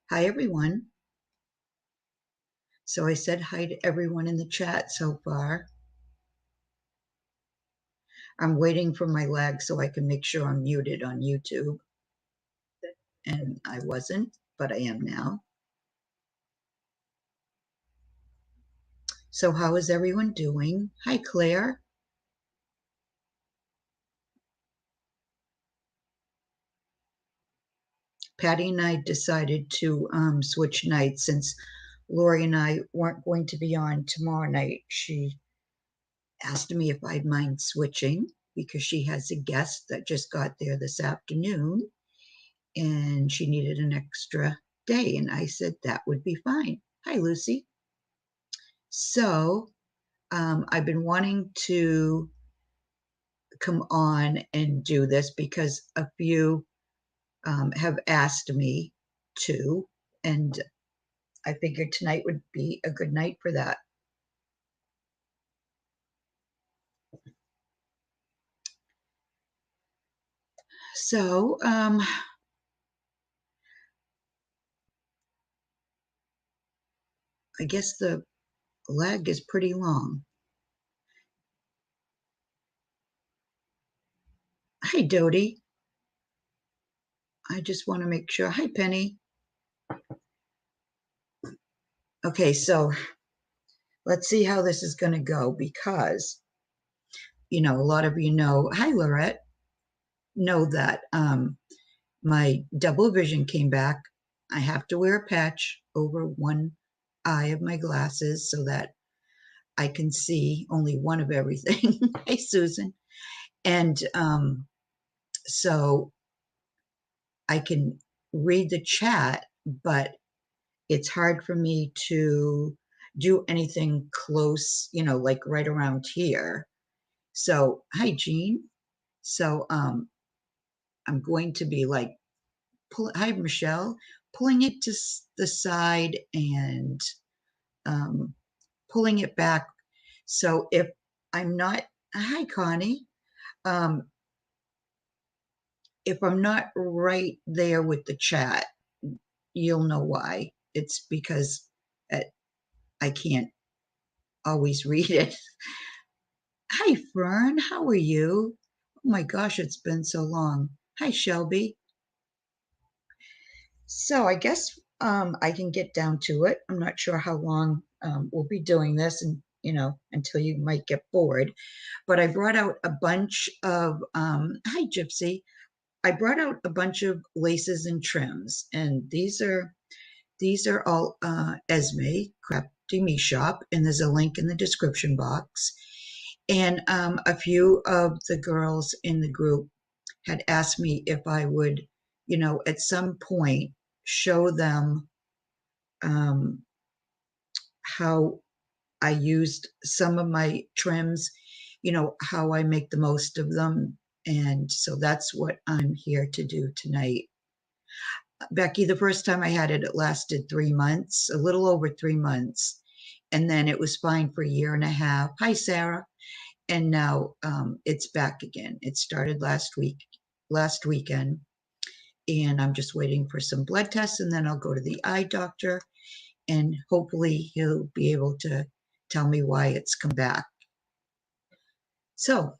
Hi, everyone. So I said hi to everyone in the chat so far. I'm waiting for my lag so I can make sure I'm muted on YouTube. And I wasn't, but I am now. So how is everyone doing? Hi, Claire. Patty and I decided to switch nights since Lori and I weren't going to be on tomorrow night. She asked me if I'd mind switching because she has a guest that just got there this afternoon and she needed an extra day. And I said that would be fine. Hi, Lucy. So I've been wanting to come on and do this because a few have asked me to, and I figured tonight would be a good night for that. So I guess the lag is pretty long. Hi, Dodie. I just want to make sure. Hi, Penny. Okay, so let's see how this is going to go because, a lot of you know, hi, Lorette, know that my double vision came back. I have to wear a patch over one eye of my glasses so that I can see only one of everything. Hey, Susan. And so I can read the chat, but it's hard for me to do anything close, like right around here. So, hi, Jean. So, I'm going to be like, hi, Michelle, pulling it to the side and um, pulling it back. So if I'm not, hi, Connie, um, if I'm not right there with the chat, you'll know why. It's because I can't always read it. Hi, Fern. How are you? Oh my gosh, it's been so long. Hi, Shelby. So I guess I can get down to it. I'm not sure how long we'll be doing this, and until you might get bored. But I brought out a bunch of hi, Gypsy. I brought out a bunch of laces and trims, and these are all Esme Crafty Me Shop, and there's a link in the description box. And a few of the girls in the group had asked me if I would, at some point show them um, how I used some of my trims, how I make the most of them. And so that's what I'm here to do tonight. Becky, the first time I had it, it lasted 3 months, a little over 3 months. And then it was fine for a year and a half. Hi, Sarah. And now it's back again. It started last weekend. And I'm just waiting for some blood tests, and then I'll go to the eye doctor, and hopefully he'll be able to tell me why it's come back. So,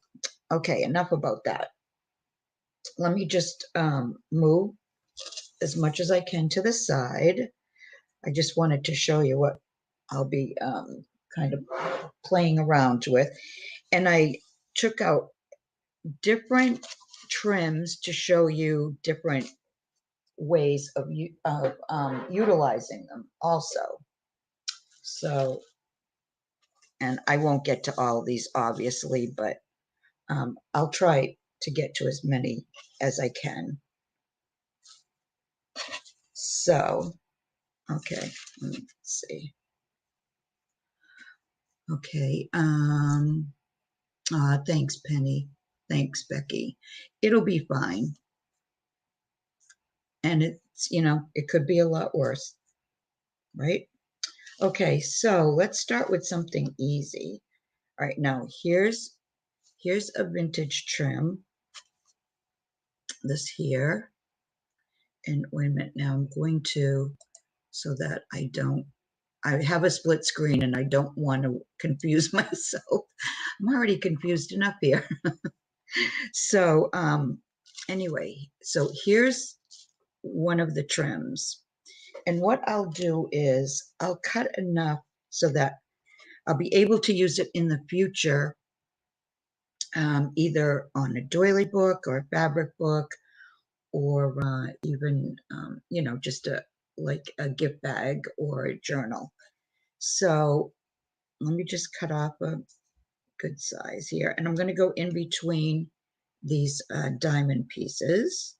okay, enough about that. Let me just move as much as I can to the side. I just wanted to show you what I'll be kind of playing around with. And I took out different trims to show you different ways of utilizing them also. So, and I won't get to all of these obviously, but I'll try to get to as many as I can. So, okay, let me see. Okay, thanks, Penny. Thanks, Becky. It'll be fine. And it's, it could be a lot worse, right? Okay, so let's start with something easy. All right, now here's a vintage trim, this here. And wait a minute, now I'm going to so that I have a split screen and I don't want to confuse myself. I'm already confused enough here. So anyway, so here's one of the trims. And what I'll do is I'll cut enough so that I'll be able to use it in the future, either on a doily book or a fabric book, or even, just like a gift bag or a journal. So let me just cut off a good size here. And I'm going to go in between these diamond pieces.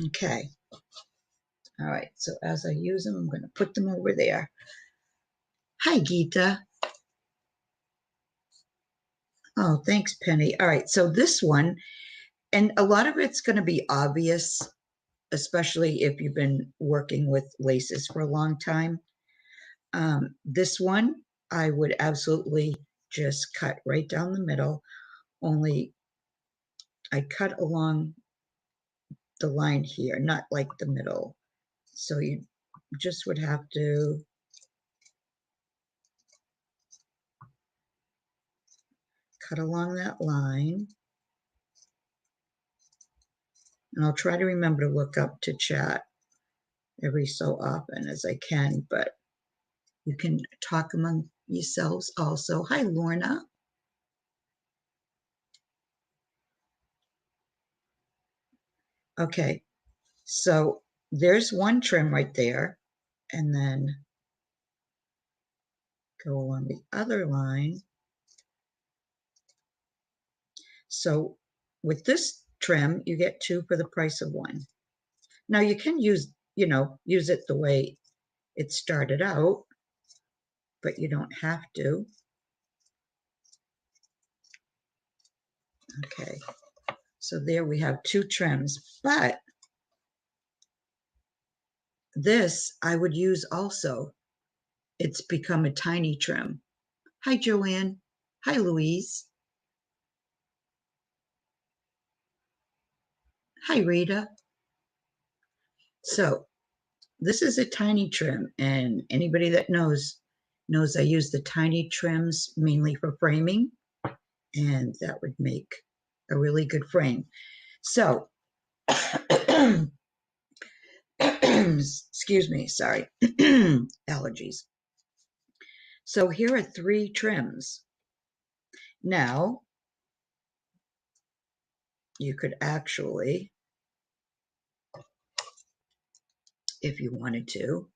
Okay. All right. So as I use them, I'm going to put them over there. Hi, Geeta. Oh, thanks, Penny. All right. So this one, and a lot of it's going to be obvious, especially if you've been working with laces for a long time. This one, I would absolutely just cut right down the middle, only I cut along the line here, not like the middle. So you just would have to cut along that line. And I'll try to remember to look up to chat every so often as I can, but you can talk among yourselves also. Hi, Lorna. Okay, so there's one trim right there, and then go along the other line. So with this trim, you get two for the price of one. Now you can use it the way it started out, but you don't have to. Okay, so there we have two trims, but this I would use also. It's become a tiny trim. Hi, Joanne. Hi, Louise. Hi, Rita. So this is a tiny trim, and anybody that knows I use the tiny trims mainly for framing, and that would make a really good frame. So excuse me, sorry, allergies. So here are three trims. Now you could actually, if you wanted to,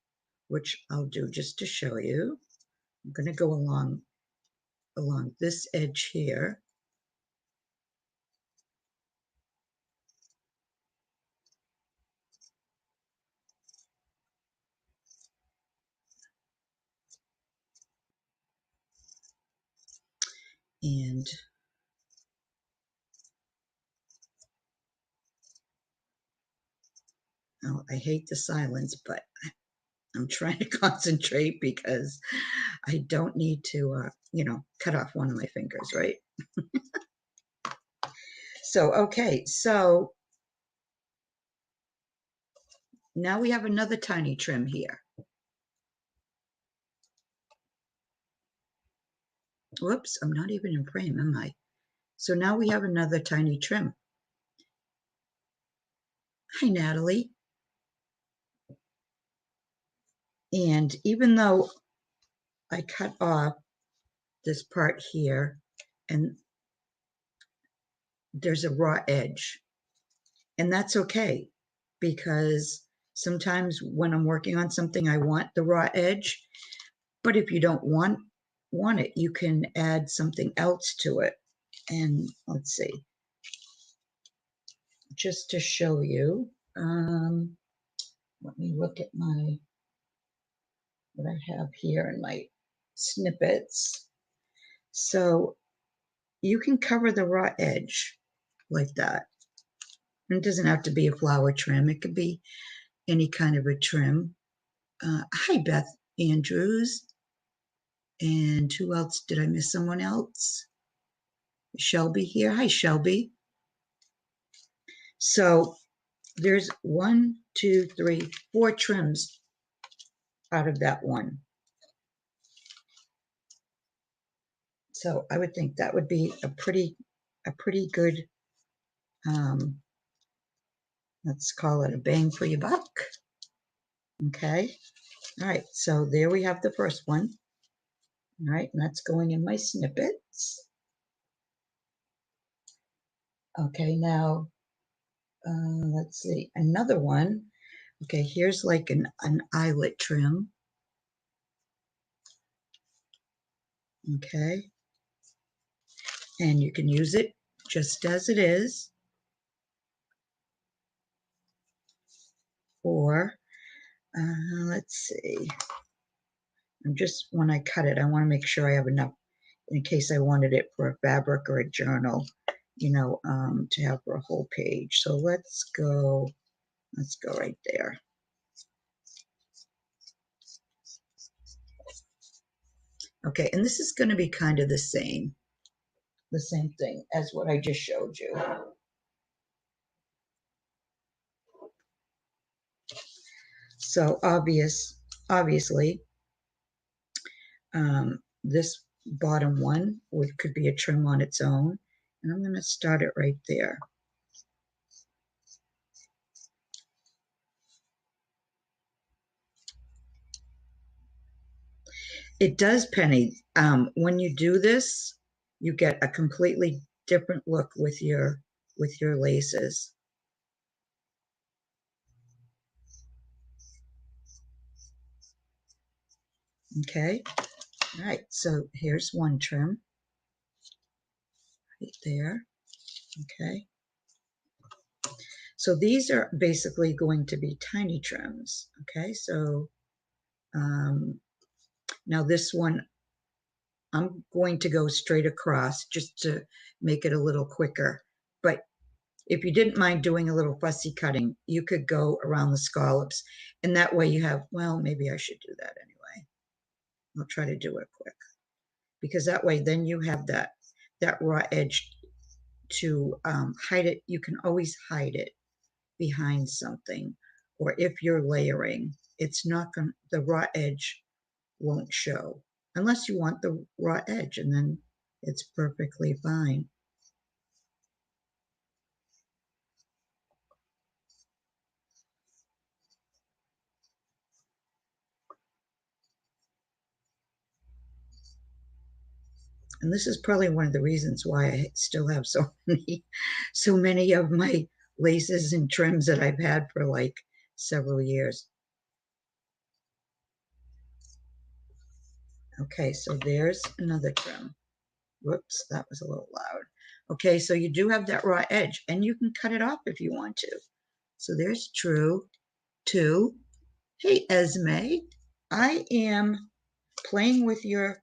which I'll do just to show you, I'm going to go along this edge here. And oh, I hate the silence, but I'm trying to concentrate because I don't need to, cut off one of my fingers, right? So, okay, so now we have another tiny trim here. Whoops, I'm not even in frame, am I? So now we have another tiny trim. Hi, Natalie. And even though I cut off this part here and there's a raw edge, and that's okay, because sometimes when I'm working on something, I want the raw edge, but if you don't want it, you can add something else to it. And let's see, just to show you, let me look at what I have here in my snippets. So you can cover the raw edge like that. And it doesn't have to be a flower trim. It could be any kind of a trim. Hi, Beth Andrews. And who else? Did I miss someone else? Shelby here. Hi, Shelby. So there's 1, 2, 3, 4 trims out of that one. So I would think that would be a pretty good, let's call it a bang for your buck. Okay. All right. So there we have the first one. All right. And that's going in my snippets. Okay. Now, let's see, another one. Okay. Here's like an eyelet trim. Okay. And you can use it just as it is, or let's see, I'm just, when I cut it, I want to make sure I have enough in case I wanted it for a fabric or a journal, you know, to have for a whole page. So let's go right there. Okay, and this is going to be kind of the same thing as what I just showed you. So obviously, this bottom one could be a trim on its own, and I'm going to start it right there. It does, Penny. When you do this, you get a completely different look with your laces. Okay. All right. So here's one trim right there. Okay. So these are basically going to be tiny trims. Okay. So now this one, I'm going to go straight across just to make it a little quicker. But if you didn't mind doing a little fussy cutting, you could go around the scallops. And that way you have, well, maybe I should do that anyway. I'll try to do it quick. Because that way then you have that raw edge to hide it. You can always hide it behind something. Or if you're layering, it's not going to, the raw edge won't show. Unless you want the raw edge, and then it's perfectly fine. And this is probably one of the reasons why I still have so many of my laces and trims that I've had for like several years. Okay, so there's another trim. Whoops, that was a little loud. Okay, so you do have that raw edge, and you can cut it off if you want to. So there's two. Hey, Esme, I am playing with your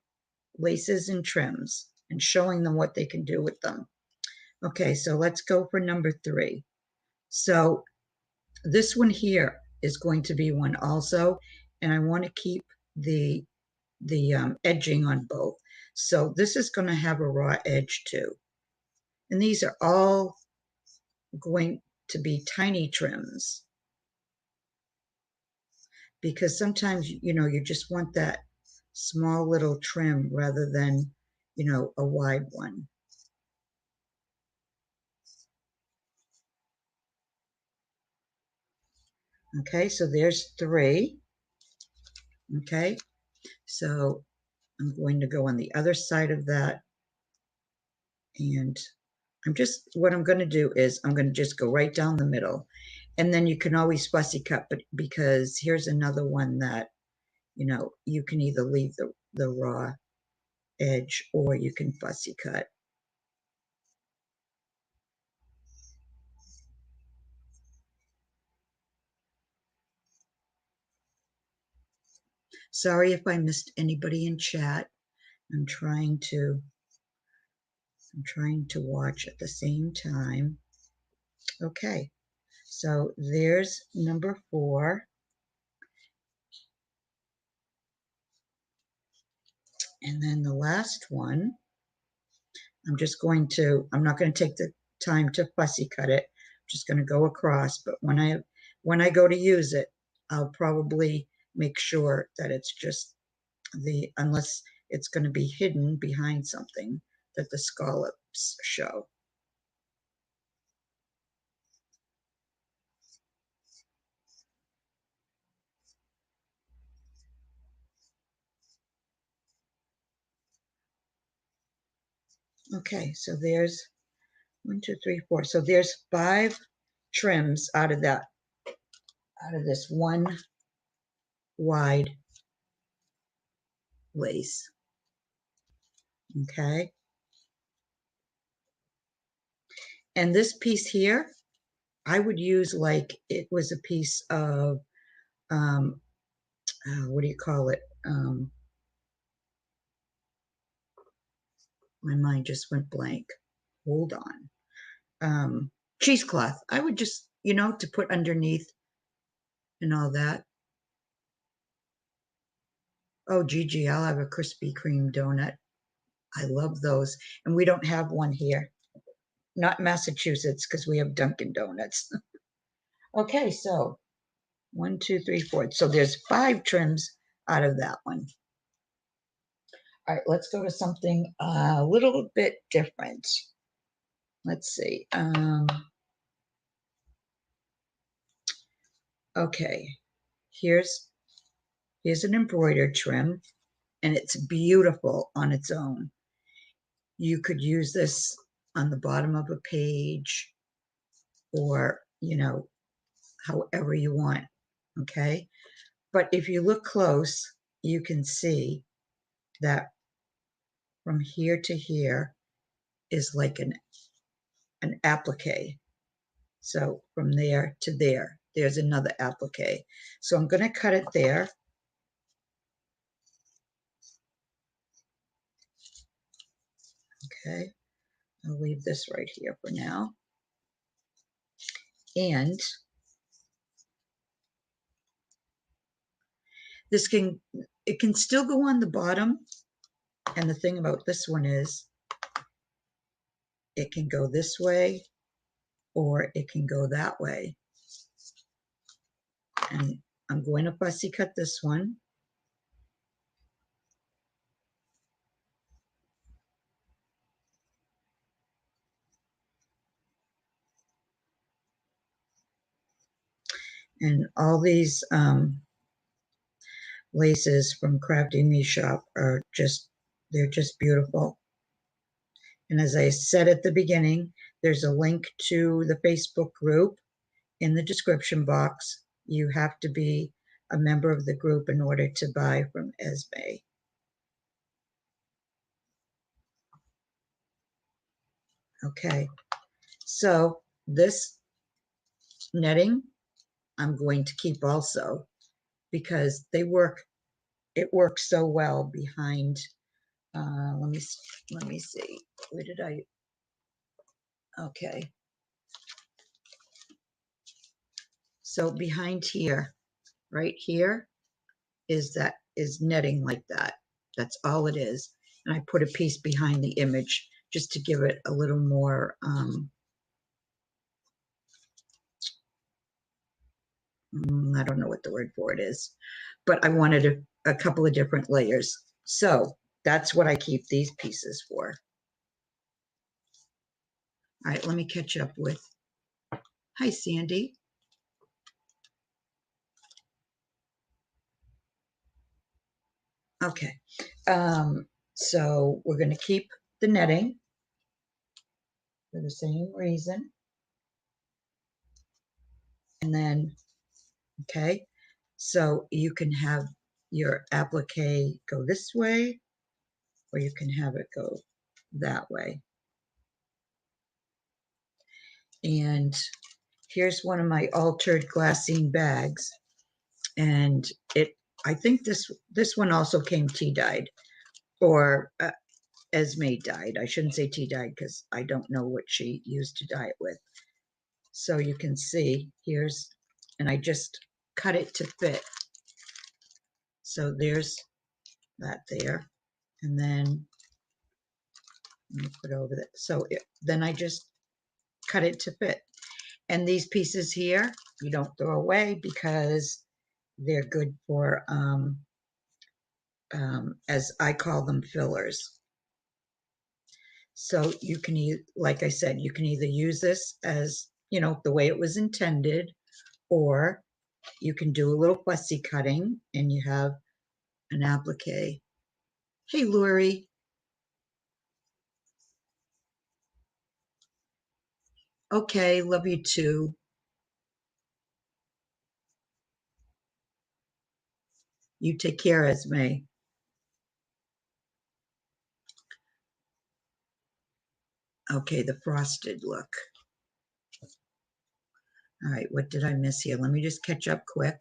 laces and trims and showing them what they can do with them. Okay, so let's go for number 3. So this one here is going to be one also, and I want to keep the edging on both. So this is going to have a raw edge too. And these are all going to be tiny trims, because sometimes, you know, you just want that small little trim rather than, you know, a wide one. Okay, so there's 3. Okay, so I'm going to go on the other side of that, and what I'm going to do is I'm going to just go right down the middle, and then you can always fussy cut, but because here's another one that, you know, you can either leave the raw edge or you can fussy cut. Sorry if I missed anybody in chat. I'm trying to watch at the same time. Okay, so there's number 4. And then the last one, I'm not going to take the time to fussy cut it, just going to go across, but when I go to use it, I'll probably make sure that it's just unless it's going to be hidden behind something, that the scallops show. Okay, so there's 1, 2, 3, 4. So there's 5 trims out of this one wide lace. Okay. And this piece here, I would use like it was a piece of, what do you call it? My mind just went blank. Hold on. Cheesecloth. I would just, to put underneath and all that. Oh, Gigi, I'll have a Krispy Kreme donut. I love those. And we don't have one here. Not Massachusetts, because we have Dunkin' Donuts. Okay, so 1, 2, 3, 4. So there's 5 trims out of that one. All right, let's go to something a little bit different. Let's see. Okay, here's an embroidered trim, and it's beautiful on its own. You could use this on the bottom of a page, or however you want. Okay, but if you look close, you can see that from here to here is like an applique. So from there to there, there's another applique. So I'm going to cut it there. Okay, I'll leave this right here for now. And it can still go on the bottom. And the thing about this one is it can go this way or it can go that way. And I'm going to fussy cut this one. And all these laces from Crafty Me Shop are they're just beautiful. And as I said at the beginning, there's a link to the Facebook group in the description box. You have to be a member of the group in order to buy from Esme. Okay, so this netting I'm going to keep also, because it works so well behind. Let me see, where did I? Okay, so behind here, right here, is netting like that. That's all it is. And I put a piece behind the image just to give it a little more, I don't know what the word for it is, but I wanted a couple of different layers. So that's what I keep these pieces for. All right, let me catch up with, hi, Sandy. Okay, so we're going to keep the netting for the same reason. And then, okay, so you can have your applique go this way, or you can have it go that way. And here's one of my altered glassine bags. And I think this one also came tea-dyed, or Esme dyed. I shouldn't say tea-dyed because I don't know what she used to dye it with. So you can see and I just cut it to fit. So there's that there. And then let me put over that. So then I just cut it to fit. And these pieces here, you don't throw away because they're good for, as I call them, fillers. So you can, like I said, you can either use this as, you know, the way it was intended, or you can do a little fussy cutting and you have an applique. Hey, Lori. Okay, love you too. You take care, Esme. Okay, the frosted look. All right, what did I miss here? Let me just catch up quick.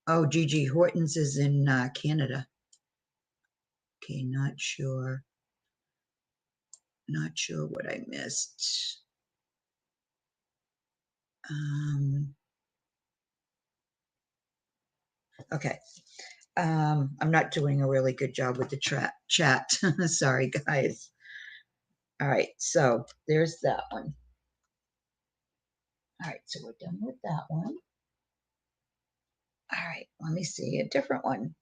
Oh, Gigi Hortons is in Canada. Okay, not sure. Not sure what I missed. Okay. I'm not doing a really good job with the chat. Sorry, guys. All right, so there's that one. All right, so we're done with that one. All right, let me see a different one.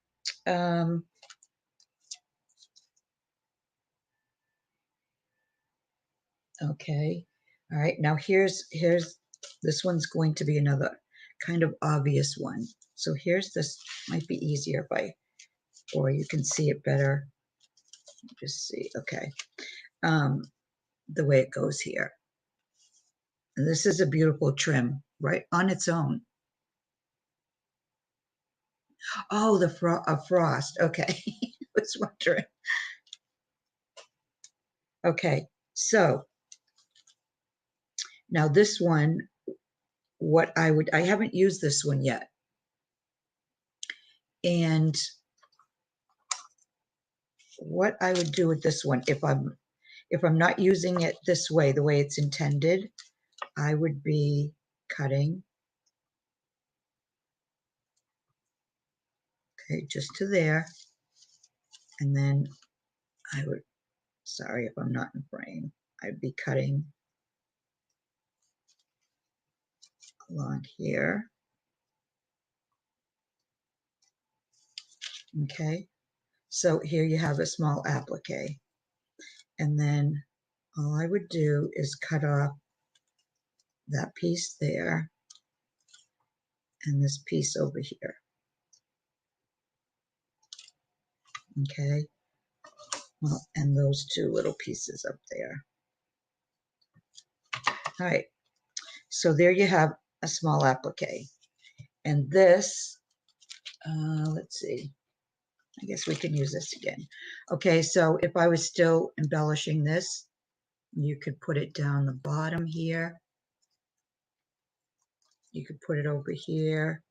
Okay. All right, now here's this one's going to be another kind of obvious one. So here's this, might be easier if I, or you can see it better. Just see, okay. The way it goes here. And this is a beautiful trim, right on its own. Oh, the frost. Okay. I was wondering. Okay. So now this one, I haven't used this one yet. And what I would do with this one, if I'm not using it this way, the way it's intended, I would be cutting, okay, just to there. And then I would, sorry if I'm not in frame, I'd be cutting along here. Okay, so here you have a small applique. And then all I would do is cut off that piece there and this piece over here. Okay, well, and those two little pieces up there. All right, so there you have a small applique. And this, let's see, I guess we can use this again. Okay, so if I was still embellishing this, you could put it down the bottom here. You could put it over here.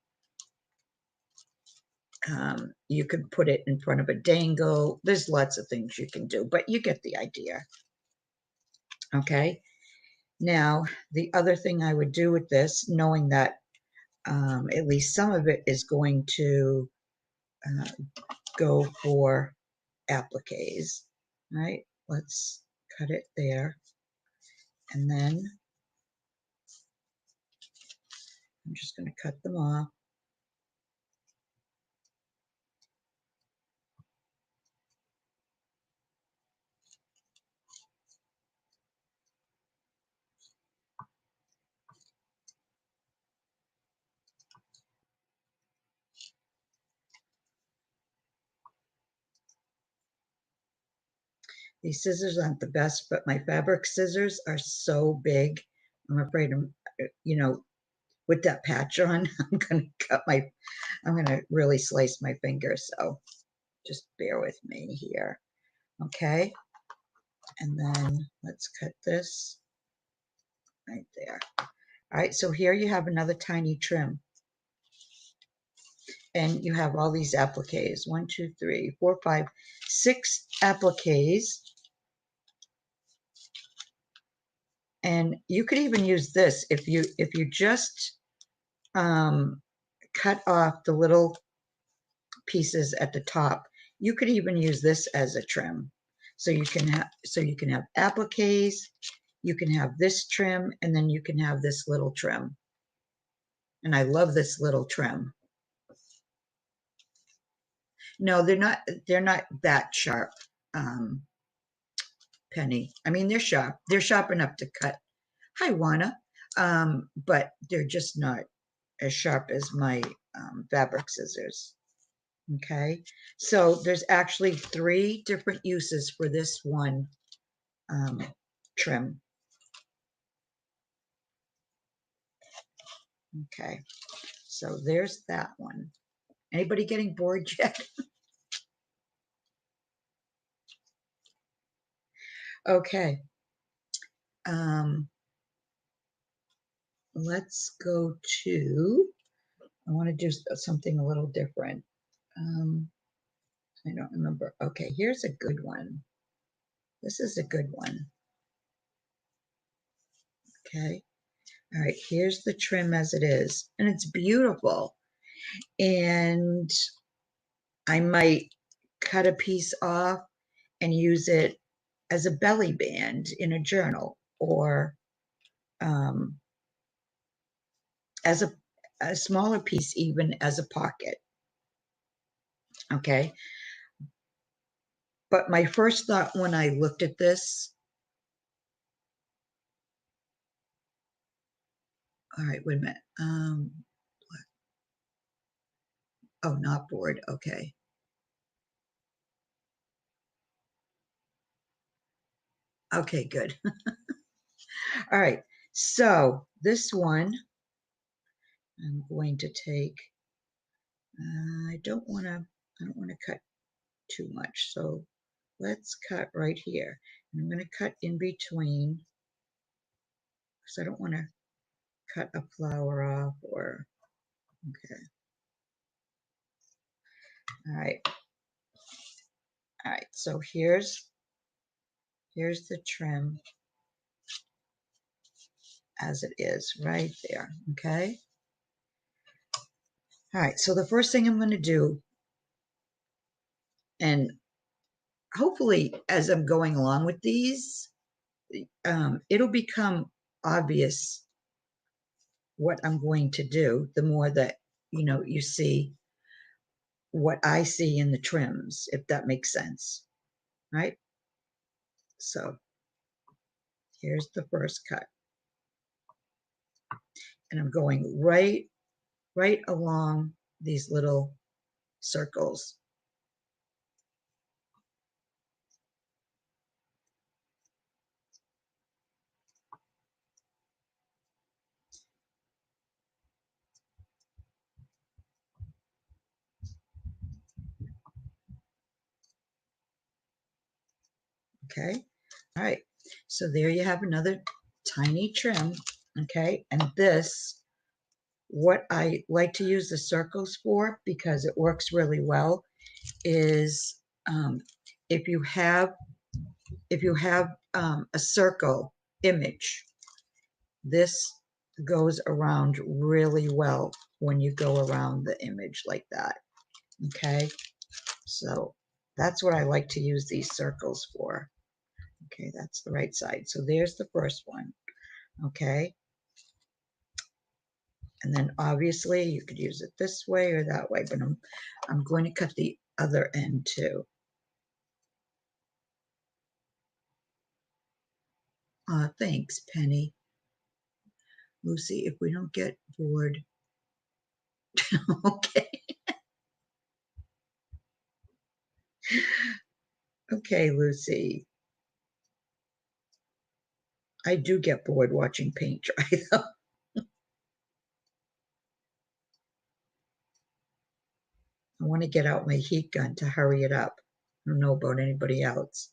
You could put it in front of a dangle. There's lots of things you can do, but you get the idea. Okay. Now, the other thing I would do with this, knowing that at least some of it is going to go for appliques, right? Let's cut it there. And then I'm just going to cut them off. These scissors aren't the best, but my fabric scissors are so big. I'm afraid I'm, you know, with that patch on, I'm going to really slice my finger. So just bear with me here. Okay. And then let's cut this right there. All right. So here you have another tiny trim. And you have all these appliques. 1, 2, 3, 4, 5, 6 appliques. And you could even use this if you just cut off the little pieces at the top You could even use this as a trim. So you can have appliques, you can have this trim, and then you can have this little trim. And I love this little trim. No, they're not that sharp, Penny. I mean, they're sharp. They're sharp enough to cut. Hi, Juana. But they're just not as sharp as my fabric scissors. Okay, so there's actually 3 different uses for this one trim. Okay, so there's that one. Anybody getting bored yet? Okay. Let's go to, I want to do something a little different. I don't remember. Okay, here's a good one. This is a good one. Okay. All right, here's the trim as it is, and it's beautiful. And I might cut a piece off and use it as a belly band in a journal, or as a smaller piece even as a pocket. Okay. But my first thought when I looked at this, all right, wait a minute. Oh, not board. Okay. Okay, good. All right. So this one, I'm going to take, I don't want to cut too much. So let's cut right here. And I'm going to cut in between because I don't want to cut a flower off or, okay. All right. All right. So here's the trim as it is right there. Okay. All right. So the first thing I'm going to do, and hopefully as I'm going along with these, it'll become obvious what I'm going to do the more that you see what I see in the trims, if that makes sense, right? So here's the first cut, and I'm going right along these little circles. Okay. All right. So there you have another tiny trim. Okay. And this, what I like to use the circles for, because it works really well, is if you have a circle image, this goes around really well when you go around the image like that. Okay. So that's what I like to use these circles for. Okay, that's the right side. So there's the first one. Okay. And then obviously you could use it this way or that way, but I'm going to cut the other end too. Thanks, Penny. Lucy, if we don't get bored. Okay. Okay, Lucy. I do get bored watching paint dry, though. I want to get out my heat gun to hurry it up. I don't know about anybody else.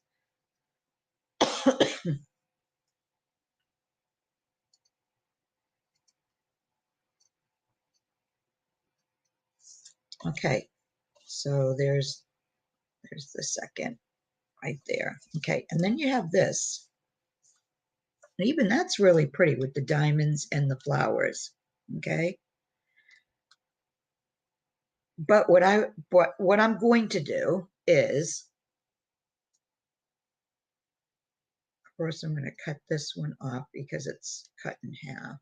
Okay, so there's the second right there. Okay, and then you have this. And even that's really pretty with the diamonds and the flowers. Okay. But what I'm going to do is, first I'm going to cut this one off because it's cut in half.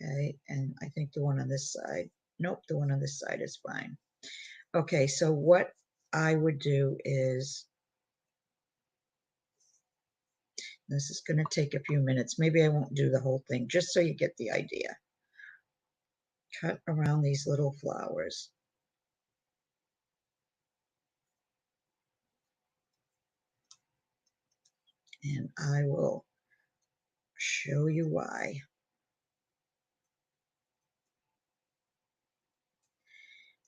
Okay, and I think the one on this side, nope, the one on this side is fine. Okay, so what I would do is, this is going to take a few minutes. Maybe I won't do the whole thing, just so you get the idea. Cut around these little flowers. And I will show you why.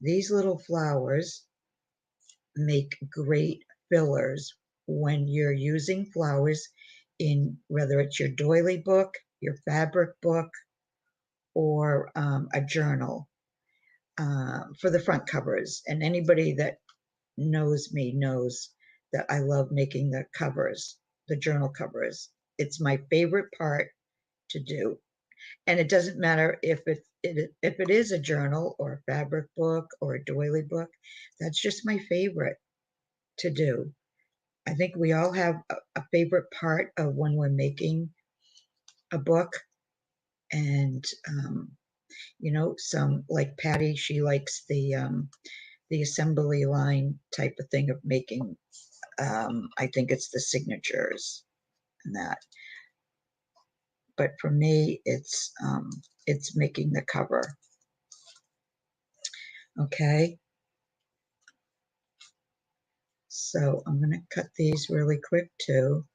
These little flowers make great fillers when you're using flowers in, whether it's your doily book, your fabric book, or a journal, for the front covers. And anybody that knows me knows that I love making the covers, the journal covers. It's my favorite part to do. And it doesn't matter if it is a journal or a fabric book or a doily book. That's just my favorite to do. I think we all have a favorite part of when we're making a book. And you know, some, like Patty, she likes the assembly line type of thing of making, I think it's the signatures and that. But for me, it's making the cover. Okay. So I'm going to cut these really quick too.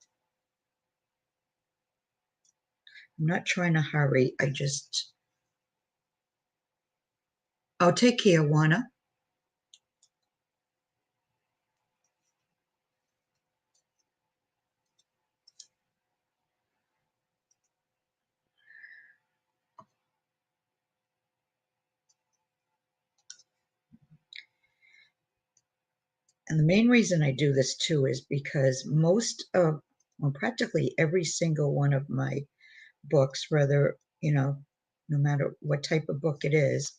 I'm not trying to hurry. Oh, take care, Juana. And the main reason I do this too is because well, practically every single one of my books, whether, you know, no matter what type of book it is,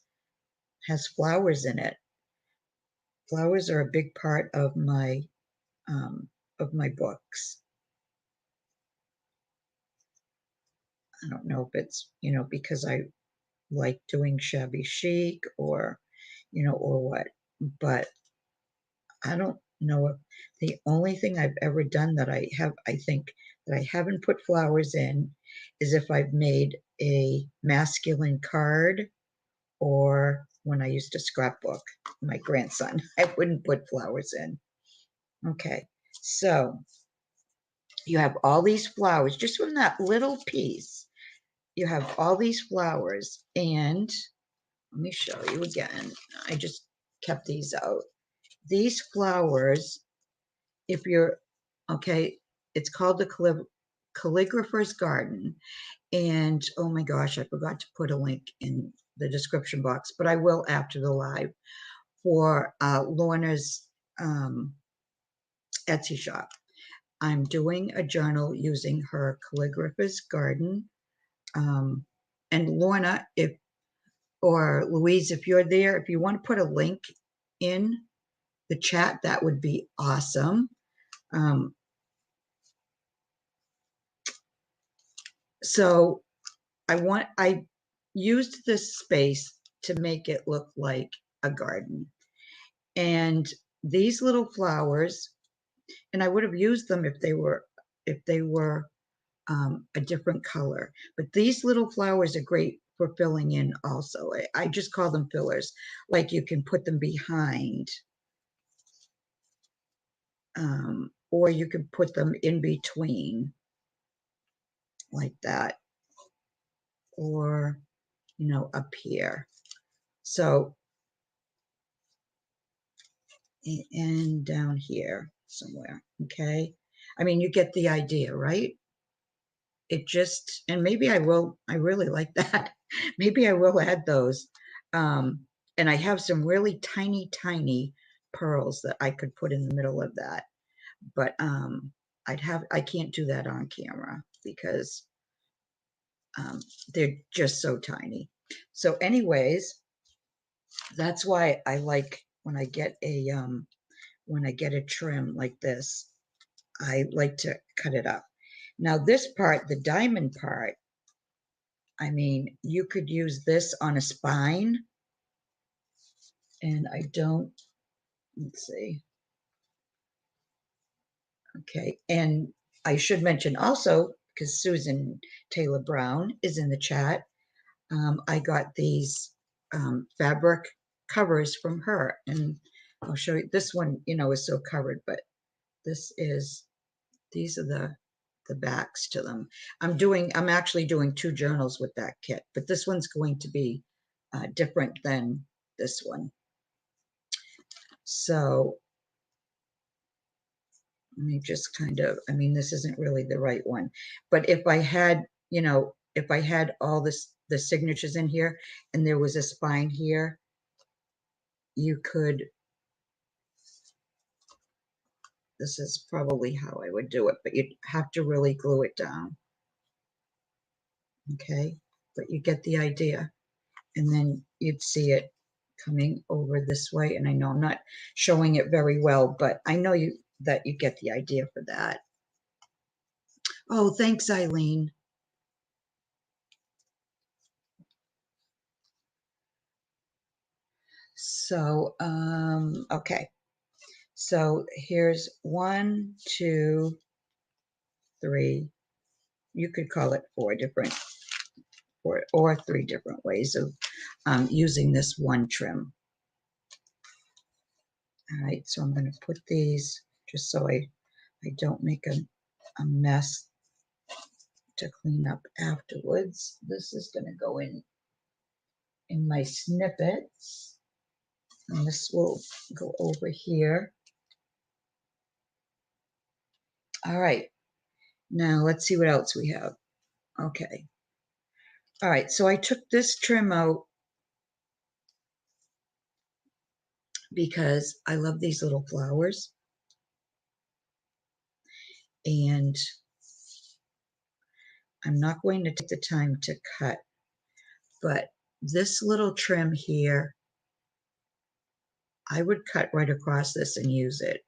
has flowers in it. Flowers are a big part of my books. I don't know if it's, you know, because I like doing shabby chic or, you know, or what, but I don't know if the only thing I've ever done that I think that I haven't put flowers in is if I've made a masculine card, or when I used to scrapbook my grandson, I wouldn't put flowers in. Okay, so you have all these flowers just from that little piece. You have all these flowers, and let me show you again. I just kept these out. These flowers, if you're, okay, it's called the calligrapher's garden. And oh my gosh, I forgot to put a link in the description box, but I will after the live, for Lorna's Etsy shop. I'm doing a journal using her calligrapher's garden. And Lorna, if, or Louise, if you're there, if you want to put a link in the chat, that would be awesome. So I used this space to make it look like a garden. And these little flowers, and I would have used them if they were a different color, but these little flowers are great for filling in also. I just call them fillers. Like you can put them behind, or you can put them in between like that, or, you know, up here. So, and down here somewhere, okay? I mean, you get the idea, right? It just, and maybe I really like that. Maybe I will add those. And I have some really tiny, tiny pearls that I could put in the middle of that. But I can't do that on camera because they're just so tiny. So anyways, that's why I like when I get a trim like this, I like to cut it up. Now this part, the diamond part, I mean, you could use this on a spine, and I don't, let's see. Okay, and I should mention also, because Susan Taylor Brown is in the chat, I got these fabric covers from her, and I'll show you. This one, is so covered, but these are the backs to them. I'm actually doing 2 journals with that kit, but this one's going to be different than this one. So let me just I mean, this isn't really the right one, but if I had, all the signatures in here and there was a spine here, you could, this is probably how I would do it, but you'd have to really glue it down. Okay, but you get the idea. And then you'd see it coming over this way. And I know I'm not showing it very well, but I know that you get the idea for that. Oh, thanks, Eileen. So, okay. So here's 1, 2, 3. You could call it 4 different, or 3 different ways of using this one trim. All right, so I'm going to put these just so I don't make a mess to clean up afterwards. This is going to go in my snippets, and this will go over here. All right, now let's see what else we have. Okay. All right, so I took this trim out because I love these little flowers, and I'm not going to take the time to cut, but this little trim here, I would cut right across this and use it.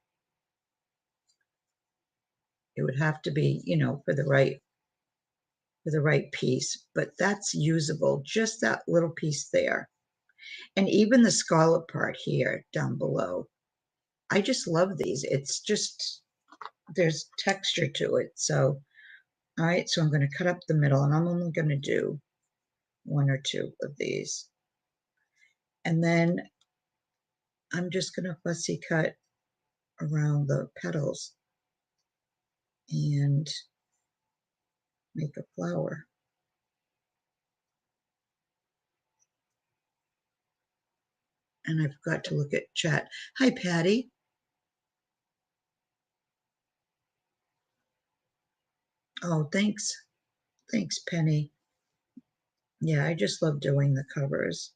It would have to be, for the right piece, but that's usable, just that little piece there. And even the scallop part here down below. I just love these. It's just, there's texture to it. So, all right, so I'm going to cut up the middle, and I'm only going to do 1 or 2 of these. And then I'm just going to fussy cut around the petals and make a flower. And I forgot to look at chat. Hi, Patty. Oh, thanks. Thanks, Penny. Yeah, I just love doing the covers.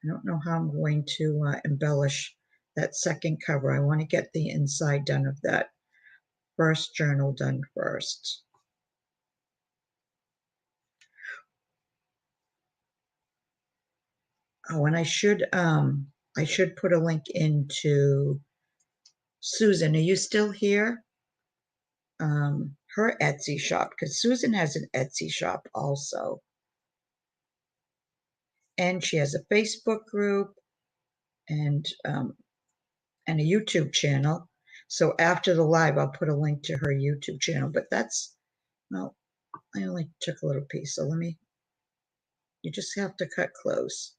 I don't know how I'm going to embellish that second cover. I want to get the inside done of that first journal done first. Oh, and I should put a link into Susan. Are you still here? Her Etsy shop, because Susan has an Etsy shop also. And she has a Facebook group and a YouTube channel. So after the live, I'll put a link to her YouTube channel. But well, I only took a little piece. So you just have to cut close.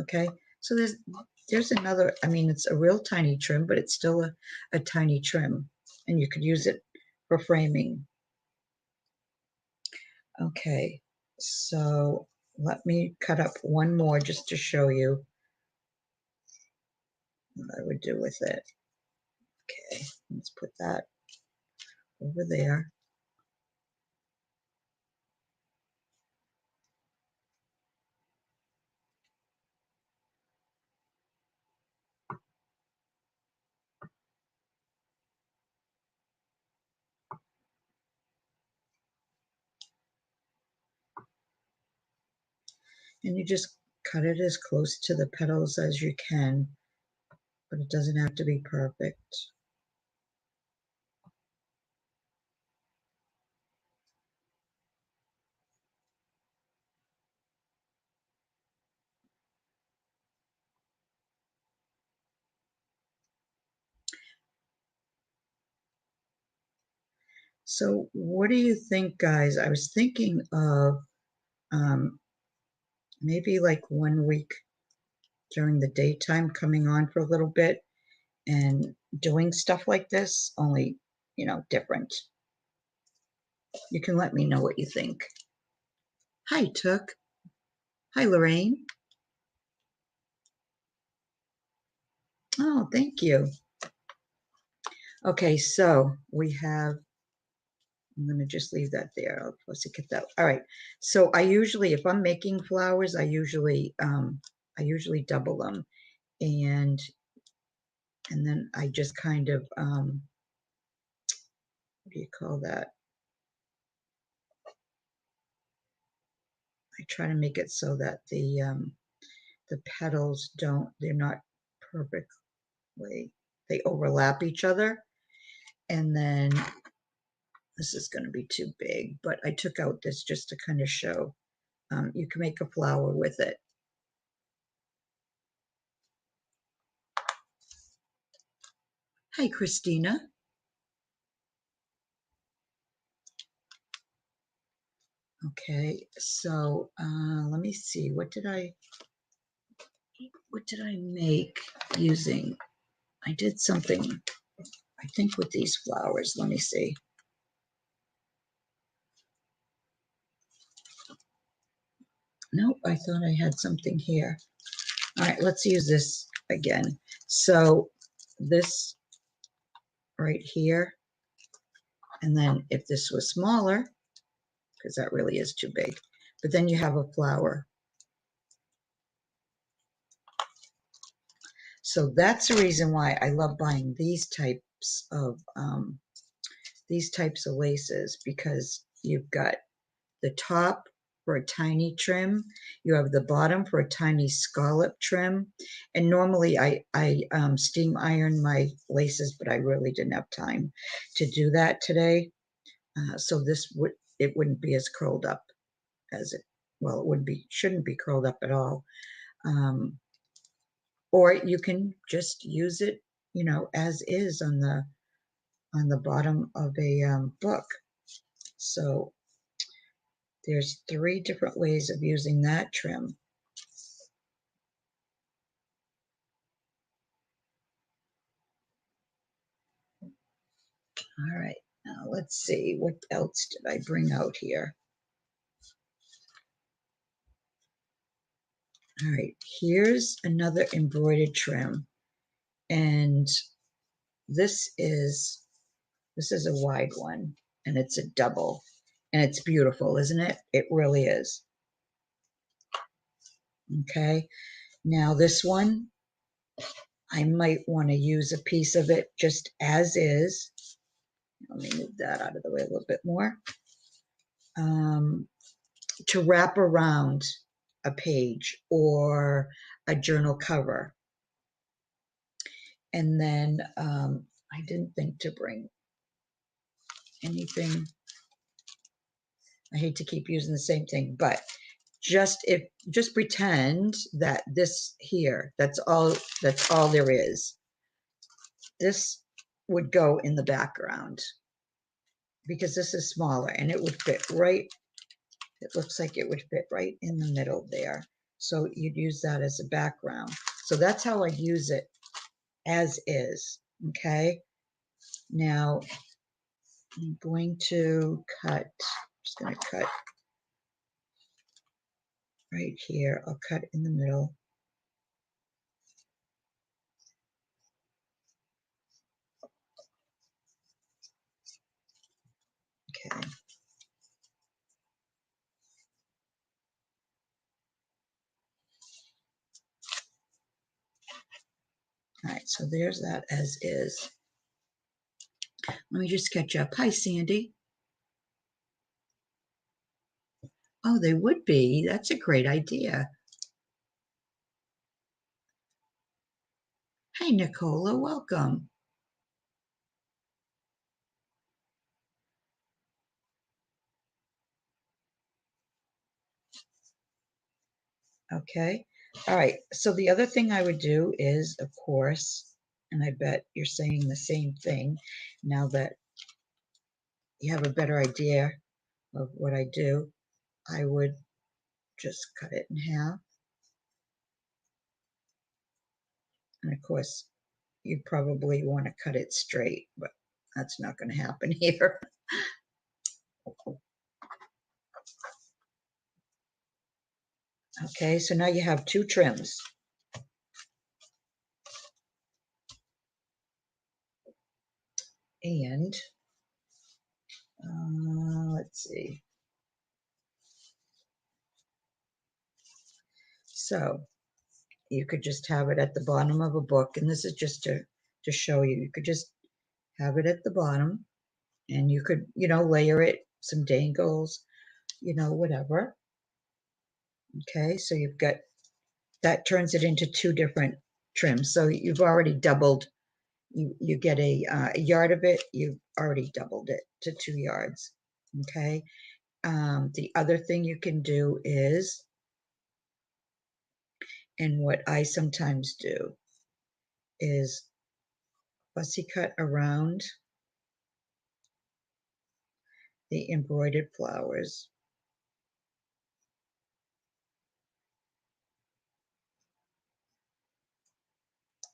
Okay, so there's another, I mean, it's a real tiny trim, but it's still a tiny trim, and you could use it for framing. Okay, so let me cut up one more just to show you what I would do with it. Okay, let's put that over there. And you just cut it as close to the petals as you can, but it doesn't have to be perfect. So what do you think, guys? I was thinking of um, maybe like 1 week during the daytime coming on for a little bit and doing stuff like this, only, different. You can let me know what you think. Hi, Took. Hi, Lorraine. Oh, thank you. Okay, so we have, I'm going to just leave that there. I'll Fussy get that. All right. So I usually, if I'm making flowers, I usually double them, and then I just kind of, what do you call that? I try to make it so that the petals they're not perfectly, they overlap each other. And then this is going to be too big, but I took out this just to kind of show you can make a flower with it. Hi, Christina. Okay, so let me see. What did I make using? I did something, I think, with these flowers. Let me see. Nope, I thought I had something here. All right, let's use this again. So this right here, and then if this was smaller, because that really is too big, but then you have a flower. So that's the reason why I love buying these types of laces, because you've got the top for a tiny trim, you have the bottom for a tiny scallop trim, and normally I steam iron my laces, but I really didn't have time to do that today. So it wouldn't be as curled up as it, well, it shouldn't be curled up at all. Or you can just use it, as is on the bottom of a book. So there's 3 different ways of using that trim. All right, now let's see, what else did I bring out here? All right, here's another embroidered trim, and this is a wide one, and it's a double, and it's beautiful, isn't it? It really is. Okay, now this one, I might want to use a piece of it just as is. Let me move that out of the way a little bit more. To wrap around a page or a journal cover. And then I didn't think to bring anything. I hate to keep using the same thing, but just pretend that this here, that's all there is. This would go in the background because this is smaller, and it would fit right, it looks like it would fit right in the middle there. So you'd use that as a background. So that's how I use it, as is. Okay, now I'm going to cut, just going to cut right here. I'll cut in the middle. Okay. All right, so there's that as is. Let me just catch up. Hi, Sandy. Oh, they would be. That's a great idea. Hey, Nicola, welcome. Okay. All right. So the other thing I would do is, of course, and I bet you're saying the same thing now that you have a better idea of what I do, I would just cut it in half. And of course, you probably want to cut it straight, but that's not going to happen here. Okay, so now you have two trims. And let's see. So you could just have it at the bottom of a book, and this is just to show you. You could just have it at the bottom, and you could, layer it, some dangles, whatever. Okay, so you've got that turns it into two different trims. So you've already doubled. You get a yard of it. You've already doubled it to 2 yards. Okay. The other thing you can do is, and what I sometimes do is fussy cut around the embroidered flowers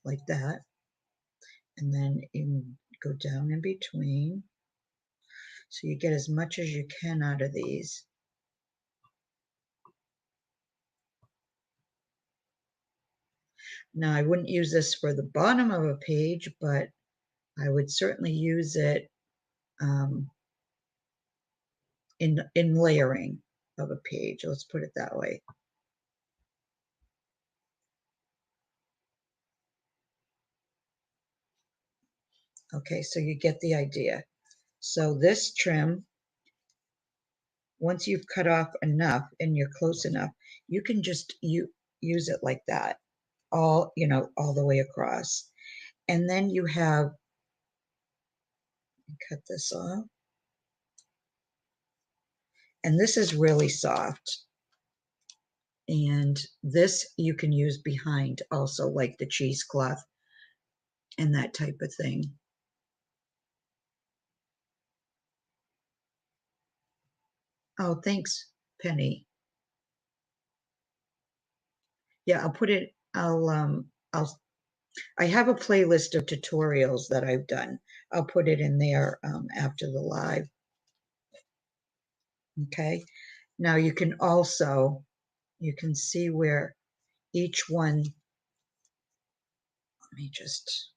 like that, and then you go down in between so you get as much as you can out of these. Now I wouldn't use this for the bottom of a page, but I would certainly use it um, in layering of a page. Let's put it that way. Okay, so you get the idea. So this trim, once you've cut off enough and you're close enough, you can just use it like that, all the way across. And then you have, cut this off. And this is really soft. And this you can use behind also, like the cheesecloth and that type of thing. Oh, thanks, Penny. Yeah, I have a playlist of tutorials that I've done. I'll put it in there after the live. Okay. Now you can see where each one, let me just,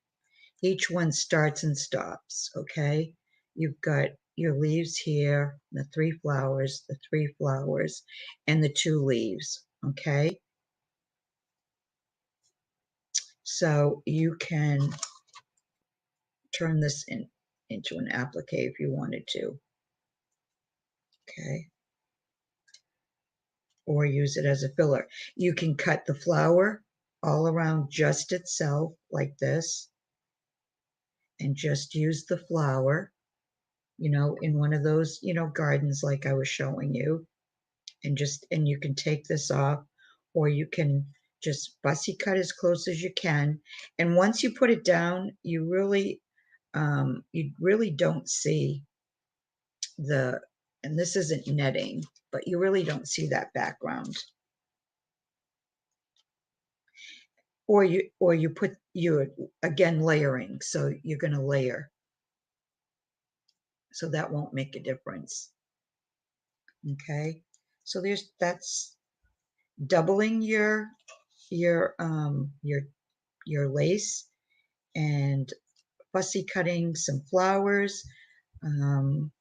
each one starts and stops. Okay. You've got your leaves here, the three flowers, and the two leaves. Okay. So you can turn this into an applique if you wanted to. Okay. Or use it as a filler. You can cut the flower all around just itself like this and just use the flower, in one of those, gardens like I was showing you, and you can take this off, or you can just fussy cut as close as you can. And once you put it down, you really don't see the, and this isn't netting, but you really don't see that background. Or you put you again layering, so you're going to layer, so that won't make a difference. Okay, so that's doubling your lace, and fussy cutting some flowers, um,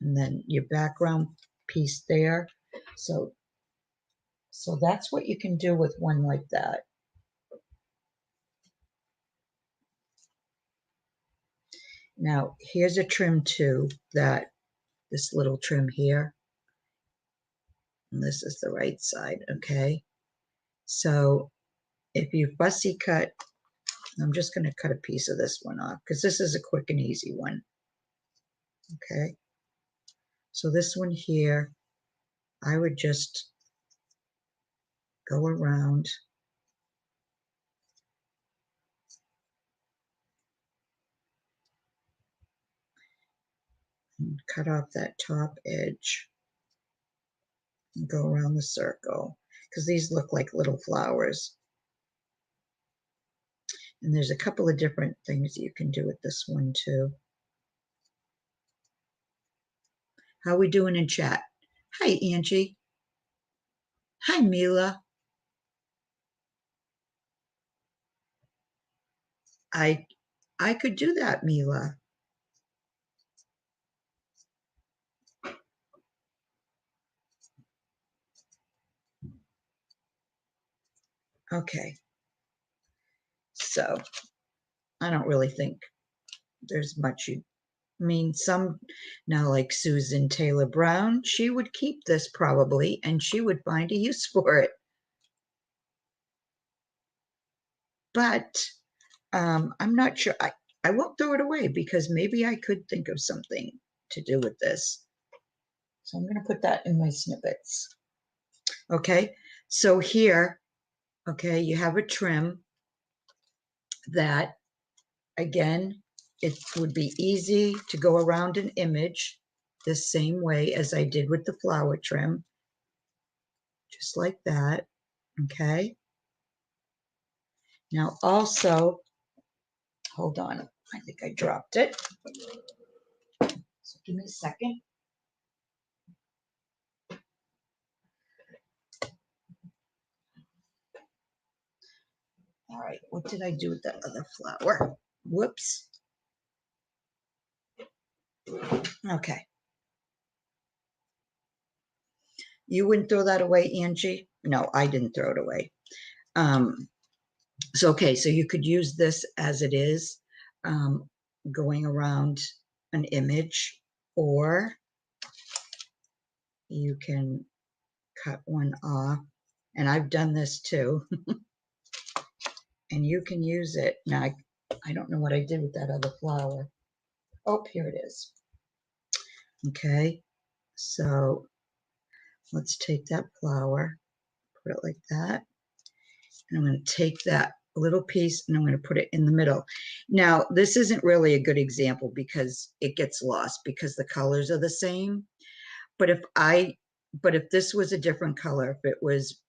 and then your background piece there. So that's what you can do with one like that. Now here's a trim too that this little trim here. And this is the right side, okay? So if you fussy cut, I'm just going to cut a piece of this one off because this is a quick and easy one, okay? So this one here, I would just go around and cut off that top edge and go around the circle because these look like little flowers. And there's a couple of different things you can do with this one too. How we doing in chat? Hi, Angie. Hi, Mila. I could do that, Mila. Okay. So I don't really think there's much you I mean, some now, like Susan Taylor Brown, she would keep this probably, and she would find a use for it. But I'm not sure. I won't throw it away because maybe I could think of something to do with this. So I'm going to put that in my snippets. Okay, so here, okay, you have a trim that, again, it would be easy to go around an image the same way as I did with the flower trim, just like that, okay? Now also, hold on, I think I dropped it. So give me a second. All right, what did I do with that other flower? Whoops. Okay. You wouldn't throw that away, Angie? No, I didn't throw it away. So, okay, so you could use this as it is, going around an image, or you can cut one off. And I've done this too. And you can use it. Now, I don't know what I did with that other flower. Oh, here it is. Okay, so let's take that flower, put it like that. And I'm going to take that little piece and I'm going to put it in the middle. Now, this isn't really a good example because it gets lost because the colors are the same. But if this was a different color, if it was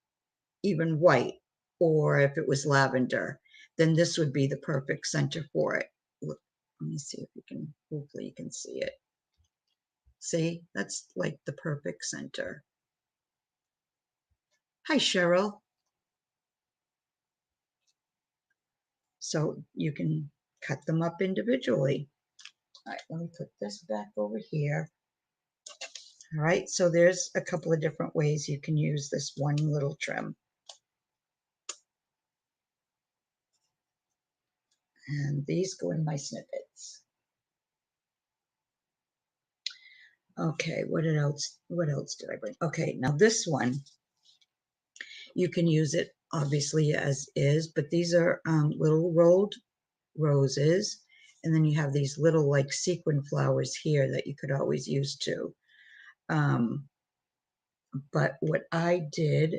even white, or if it was lavender, then this would be the perfect center for it. Look, let me see if you can, hopefully you can see it. See, that's like the perfect center. Hi, Cheryl. So you can cut them up individually. All right, let me put this back over here. All right, so there's a couple of different ways you can use this one little trim. And these go in my snippets. Okay, what else did I bring? Okay, now this one, you can use it obviously as is, but these are little rolled roses. And then you have these little like sequin flowers here that you could always use too. But what I did,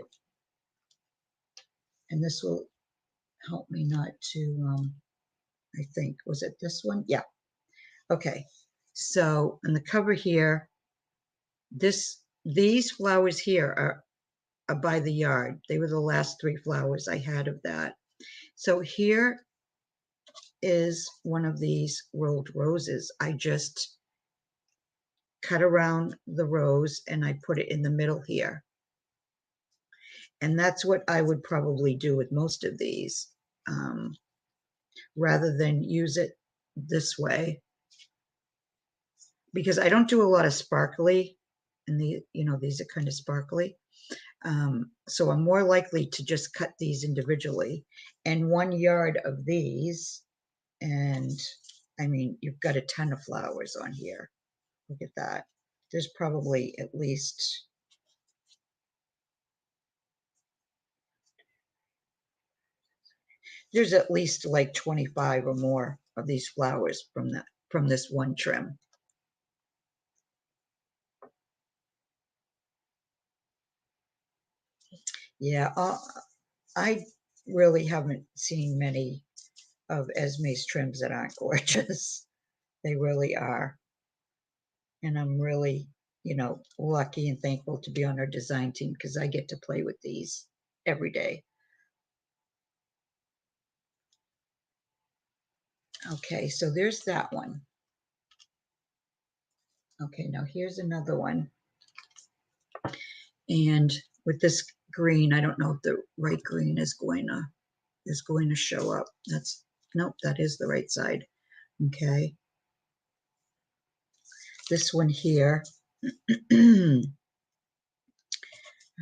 and this will help me not to, I think, was it this one? Yeah. Okay. So on the cover here, these flowers here are by the yard. They were the last 3 flowers I had of that. So here is one of these rolled roses. I just cut around the rose and I put it in the middle here. And that's what I would probably do with most of these, rather than use it this way, because I don't do a lot of sparkly, and these are kind of sparkly. So I'm more likely to just cut these individually, and 1 yard of these, and I mean, you've got a ton of flowers on here. Look at that. There's probably at least, there's at least like 25 or more of these flowers from this one trim. Yeah, I really haven't seen many of Esme's trims that aren't gorgeous. They really are. And I'm really, lucky and thankful to be on her design team because I get to play with these every day. Okay, so there's that one. Okay, now here's another one. And with this green, I don't know if the right green is going to show up. Nope, that is the right side. Okay. This one here. All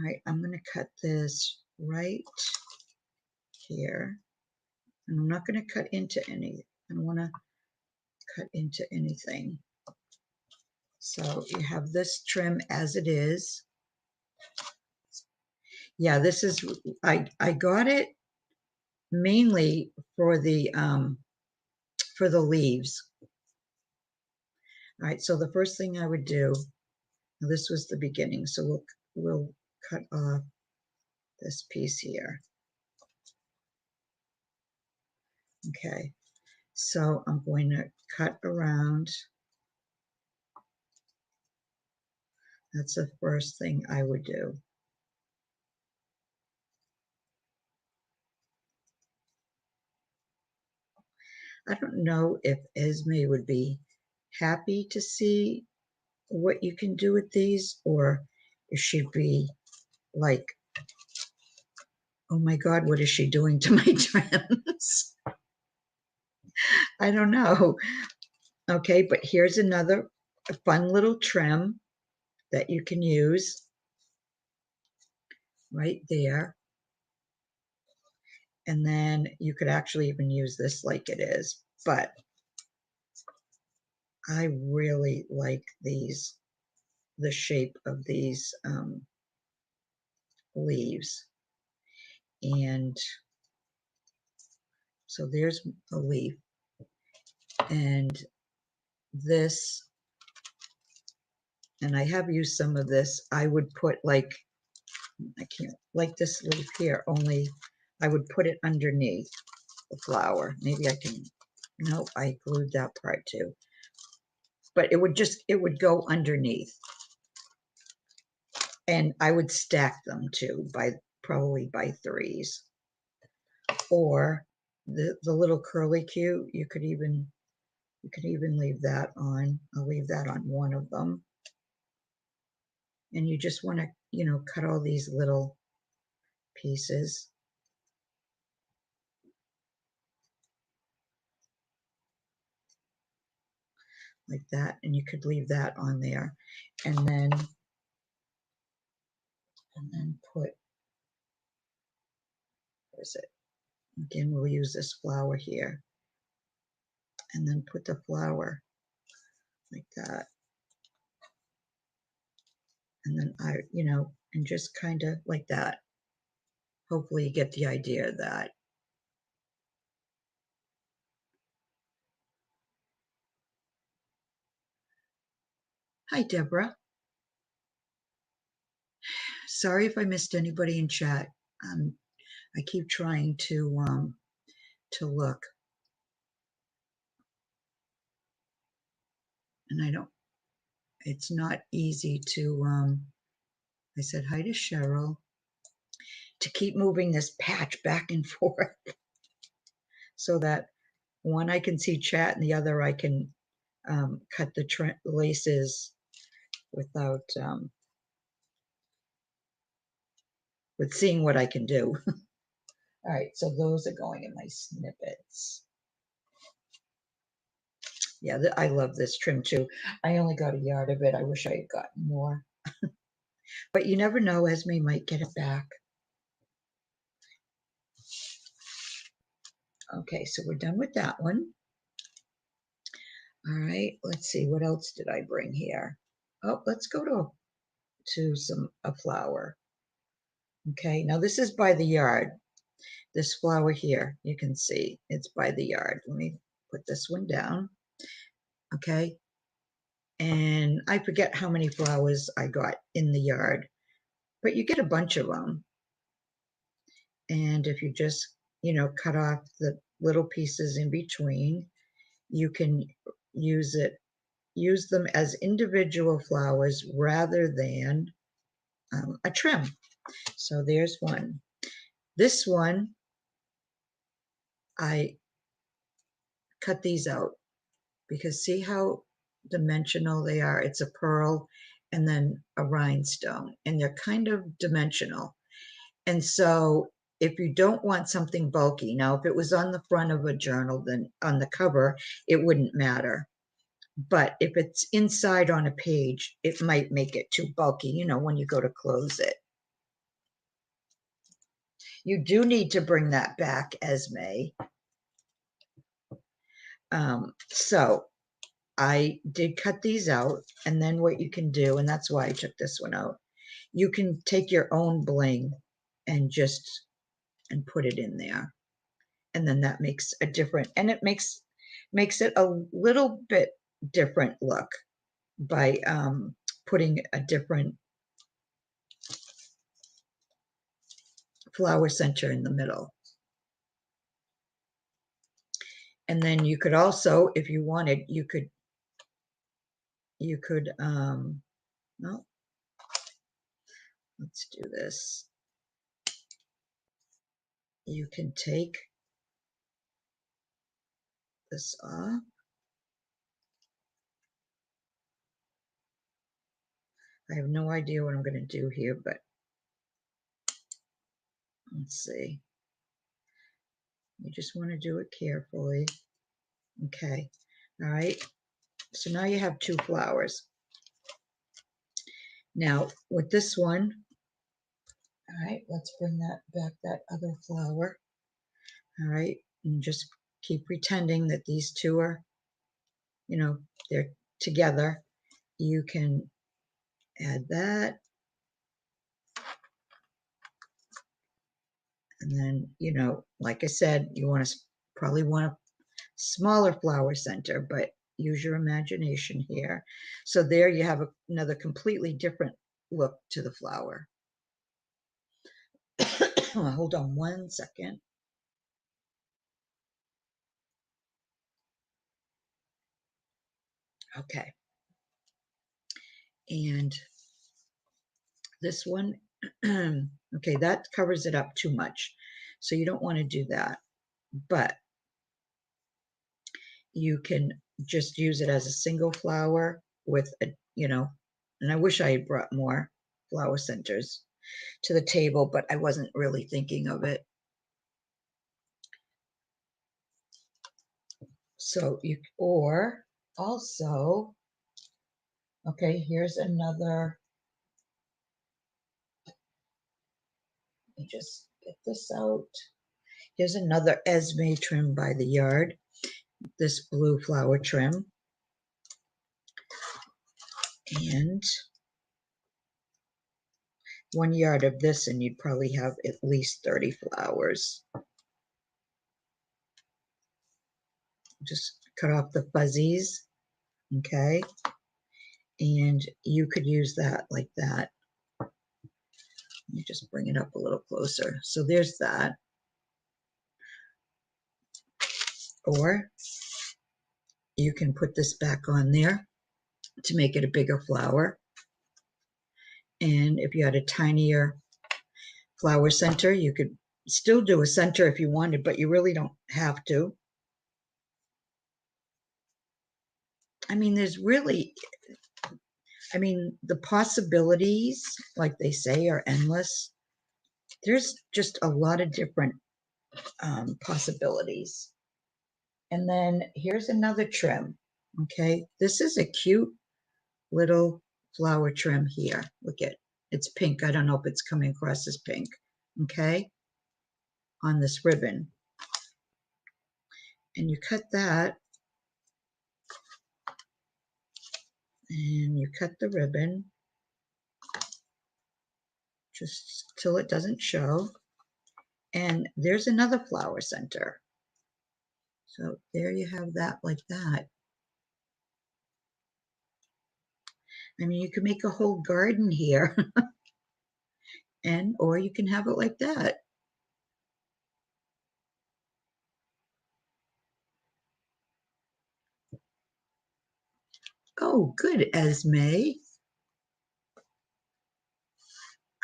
right, I'm going to cut this right here. And I'm not going to cut into any. I don't want to cut into anything. So you have this trim as it is. Yeah, this is, I got it mainly for the leaves. All right, so the first thing I would do, this was the beginning, so we'll cut off this piece here. Okay, so I'm going to cut around. That's the first thing I would do. I don't know if Esme would be happy to see what you can do with these, or if she'd be like, oh my God, what is she doing to my trims? I don't know. Okay, but here's another fun little trim that you can use right there. And then you could actually even use this like it is, but I really like these, the shape of these leaves. And so there's a leaf, and this, and I have used some of this. I would put like, I can't, like this leaf here, only I would put it underneath the flower. Maybe I can, no, I glued that part too. But it would go underneath. And I would stack them too, probably by threes. Or the little curly Q, you could even leave that on. I'll leave that on one of them. And you just want to, cut all these little pieces. Like that, and you could leave that on there. And then put, where is it? Again, we'll use this flower here. And then put the flower like that. And then and just kind of like that. Hopefully you get the idea of that. Hi, Deborah. Sorry if I missed anybody in chat. I keep trying to look, and it's not easy to, I said hi to Cheryl, to keep moving this patch back and forth so that one I can see chat and the other I can cut the laces without, with seeing what I can do. All right, so those are going in my snippets. Yeah, I love this trim too. I only got a yard of it. I wish I had gotten more. But you never know, Esme might get it back. Okay, so we're done with that one. All right, let's see, what else did I bring here? Oh, let's go to a flower. Okay, now this is by the yard. This flower here, you can see it's by the yard. Let me put this one down. Okay, and I forget how many flowers I got in the yard, but you get a bunch of them. And if you just, cut off the little pieces in between, you can use them as individual flowers rather than a trim. So there's one. This one, I cut these out because see how dimensional they are? It's a pearl and then a rhinestone, and they're kind of dimensional. And so if you don't want something bulky, now if it was on the front of a journal, then on the cover, it wouldn't matter. But if it's inside on a page, it might make it too bulky, when you go to close it. You do need to bring that back, Esme. So I did cut these out, and then what you can do, and that's why I took this one out, you can take your own bling and put it in there. And then that makes a different, and it makes it a little bit different look by putting a different flower center in the middle. And then you could also, if you wanted, you could no, let's do this. You can take this off. I have no idea what I'm going to do here, but let's see. You just want to do it carefully. Okay. All right. So now you have two flowers. Now with this one, all right, let's bring that other flower. All right, and just keep pretending that these two are, they're together. You can add that. And then, like I said, you probably want a smaller flower center, but use your imagination here. So there you have another completely different look to the flower. Hold on one second. Okay. And this one, okay, that covers it up too much. So you don't want to do that. But you can just use it as a single flower with and I wish I had brought more flower centers to the table, but I wasn't really thinking of it. So or also, okay, here's another, let me just get this out. Here's another Esme trim by the yard, this blue flower trim. And 1 yard of this, and you'd probably have at least 30 flowers. Just cut off the fuzzies, okay? And you could use that like that. Let me just bring it up a little closer. So there's that. Or you can put this back on there to make it a bigger flower. And if you had a tinier flower center, you could still do a center if you wanted, but you really don't have to. I mean, the possibilities, like they say, are endless. There's just a lot of different possibilities. And then here's another trim. Okay, this is a cute little flower trim here. Look at it's pink. I don't know if it's coming across as pink. Okay, on this ribbon. And you cut that and you cut the ribbon just till it doesn't show. And there's another flower center. So there you have that like that. I mean, you can make a whole garden here, and or you can have it like that. Oh, good, Esme.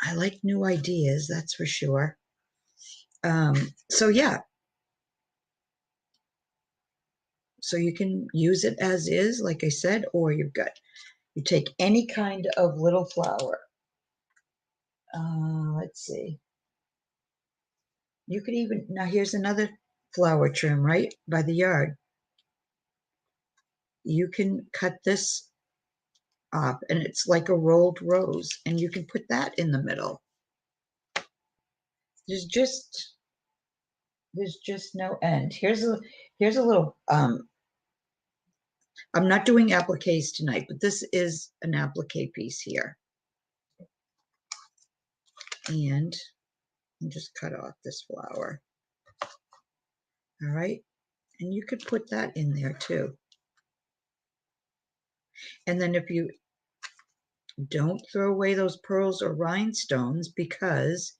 I like new ideas, that's for sure. So yeah, so you can use it as is, like I said, or you take any kind of little flower. Let's see. You could even, now here's another flower trim right by the yard. You can cut this off and it's like a rolled rose, and you can put that in the middle. There's just no end. Here's a little I'm not doing appliques tonight, but this is an applique piece here. And I'll just cut off this flower. All right. And you could put that in there too. And then if you don't throw away those pearls or rhinestones, because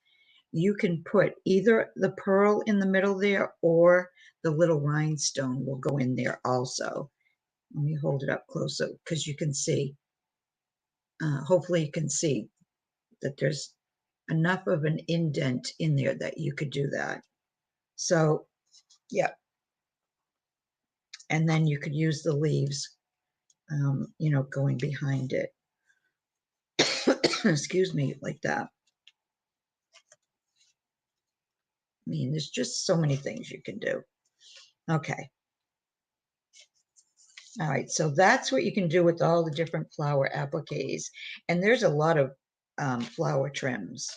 you can put either the pearl in the middle there or the little rhinestone will go in there also. Let me hold it up closer because you can see. Hopefully you can see that there's enough of an indent in there that you could do that. So, yeah. And then you could use the leaves, you know, going behind it. Excuse me, like that. I mean, there's just so many things you can do. Okay. All right, so that's what you can do with all the different flower appliques. And there's a lot of flower trims.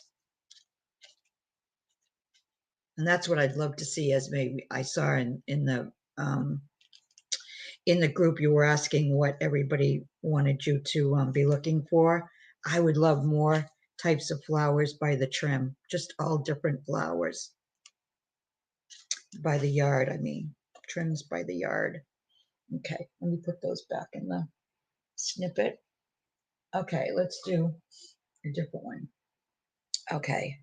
And that's what I'd love to see, as maybe I saw in the group you were asking what everybody wanted you to be looking for. I would love more types of flowers by the trim, just all different flowers. By the yard, I mean, trims by the yard. Okay, let me put those back in the snippet. Okay, let's do a different one. Okay.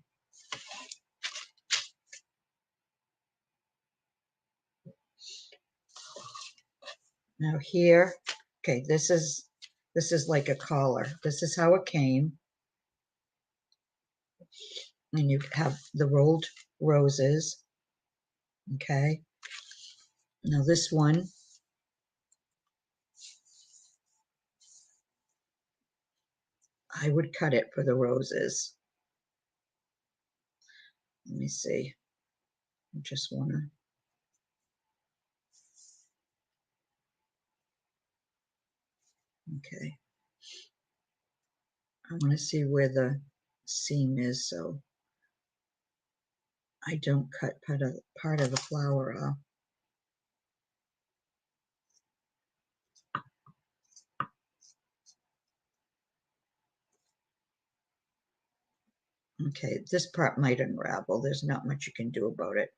Now here, okay, this is like a collar. This is how it came. And you have the rolled roses. Okay. Now this one, I would cut it for the roses. Let me see. I just want to. Okay. I want to see where the seam is, so I don't cut part of the flower off. Okay, this part might unravel. There's not much you can do about it.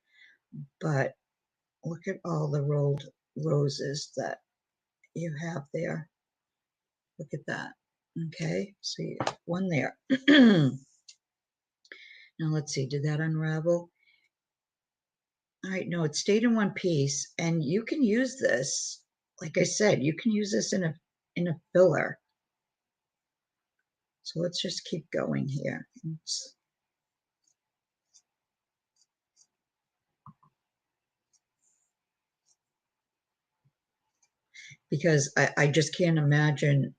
But look at all the rolled roses that you have there. Look at that. Okay, so you have one there. Now let's see, did that unravel? All right, no, it stayed in one piece, and you can use this, like I said, you can use this in a filler. So let's just keep going here. Because I just can't imagine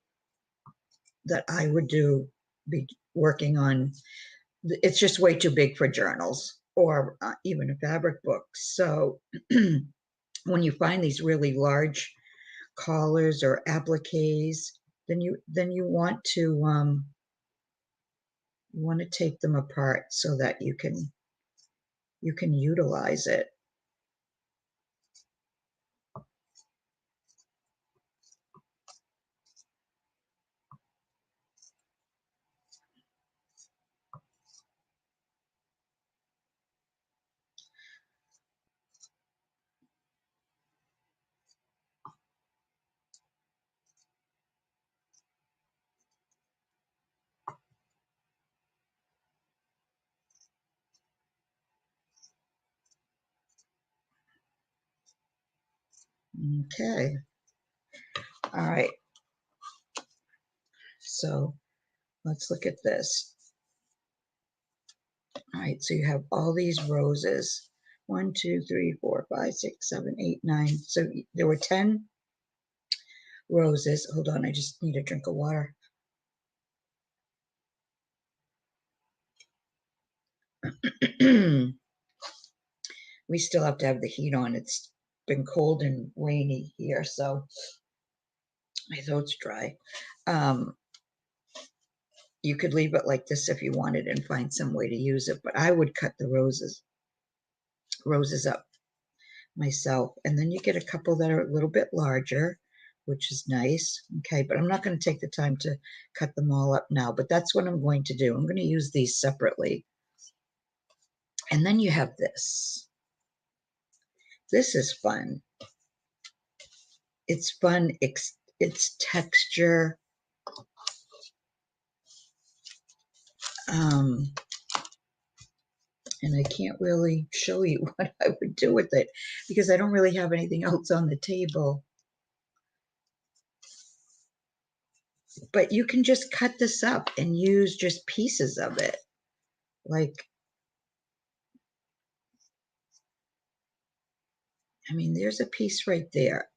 that I would be working on, it's just way too big for journals or even a fabric book. So when you find these really large collars or appliques, then you want to take them apart so that you can utilize it. Okay. All right. So let's look at this. All right. So you have all these roses. 1, 2, 3, 4, 5, 6, 7, 8, 9. So there were 10 roses. Hold on. I just need a drink of water. We still have to have the heat on. It's been cold and rainy here, so my throat's dry. You could leave it like this if you wanted and find some way to use it, but I would cut the roses up myself. And then you get a couple that are a little bit larger, which is nice. Okay, but I'm not going to take the time to cut them all up now, but that's what I'm going to do. I'm going to use these separately. And then you have this. This is fun. It's fun. It's texture. And I can't really show you what I would do with it because I don't really have anything else on the table. But you can just cut this up and use just pieces of it. Like, I mean, there's a piece right there.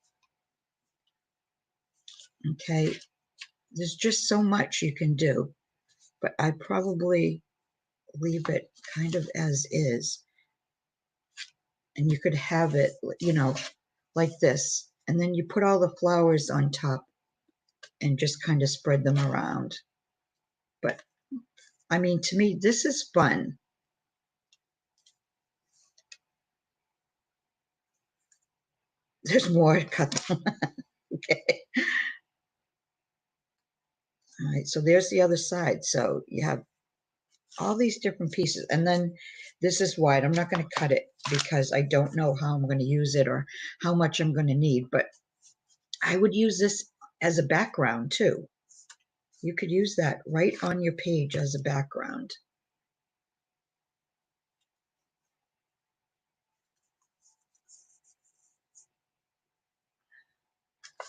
Okay, there's just so much you can do, but I probably leave it kind of as is. And you could have it, you know, like this. And then you put all the flowers on top and just kind of spread them around. But I mean, to me, this is fun. There's more to cut them. Okay. All right, so there's the other side. So you have all these different pieces. And then this is wide. I'm not going to cut it because I don't know how I'm going to use it or how much I'm going to need. But I would use this as a background too. You could use that right on your page as a background.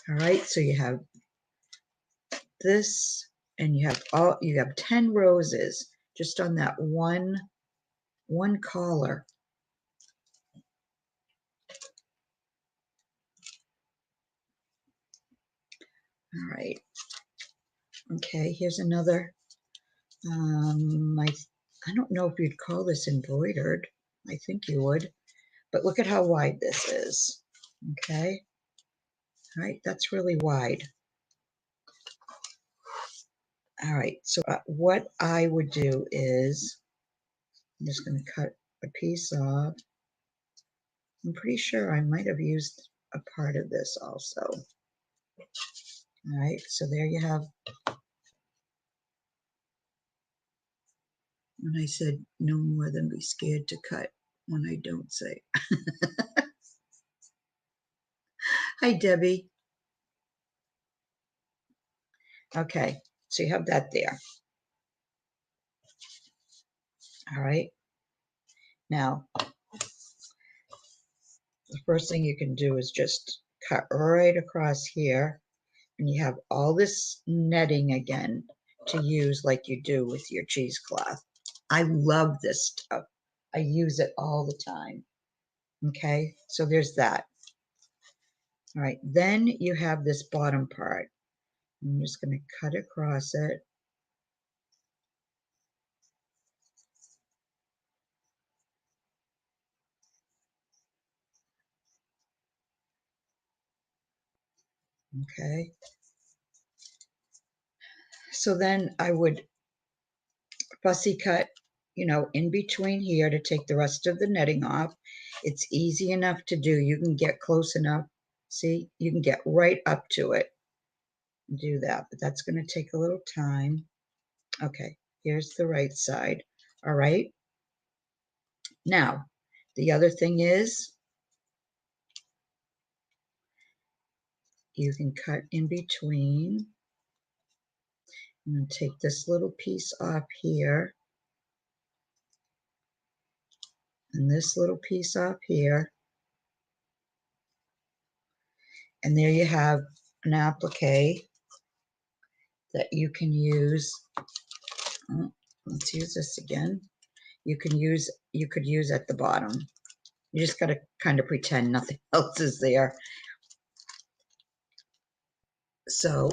All right, so you have this and you have 10 roses just on that one collar. All right. Okay, here's another. I don't know if you'd call this embroidered. I think you would. But look at how wide this is. Okay. All right, that's really wide. All right, so what I would do is I'm just going to cut a piece off. I'm pretty sure I might have used a part of this also. All right, so there you have. When I said no more than be scared to cut when I don't say. Hi, Debbie. Okay, so you have that there. All right. Now, the first thing you can do is just cut right across here, and you have all this netting again to use like you do with your cheesecloth. I love this stuff. I use it all the time. Okay, so there's that. All right, then you have this bottom part. I'm just going to cut across it. Okay. So then I would fussy cut, you know, in between here to take the rest of the netting off. It's easy enough to do. You can get close enough. See, you can get right up to it and do that, but that's going to take a little time. Okay, here's the right side. All right. Now, the other thing is you can cut in between. I'm going to take this little piece off here and this little piece off here. And there you have an applique that you can use. Oh, let's use this again. You could use at the bottom. You just got to kind of pretend nothing else is there. So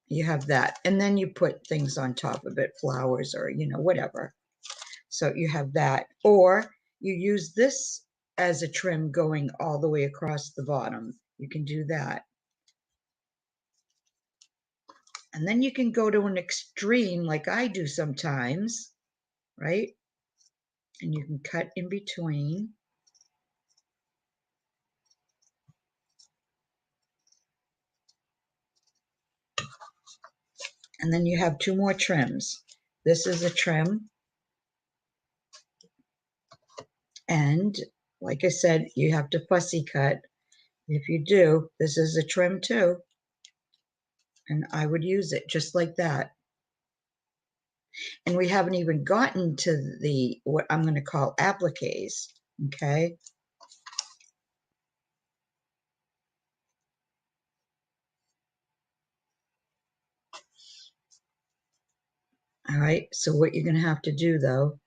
you have that. And then you put things on top of it, flowers or, whatever. So you have that. Or you use this as a trim going all the way across the bottom. You can do that. And then you can go to an extreme like I do sometimes, right? And you can cut in between. And then you have two more trims. This is a trim. And like I said, you have to fussy cut. If you do, this is a trim too. And I would use it just like that. And we haven't even gotten to the, what I'm going to call appliques, okay? All right, so what you're going to have to do though,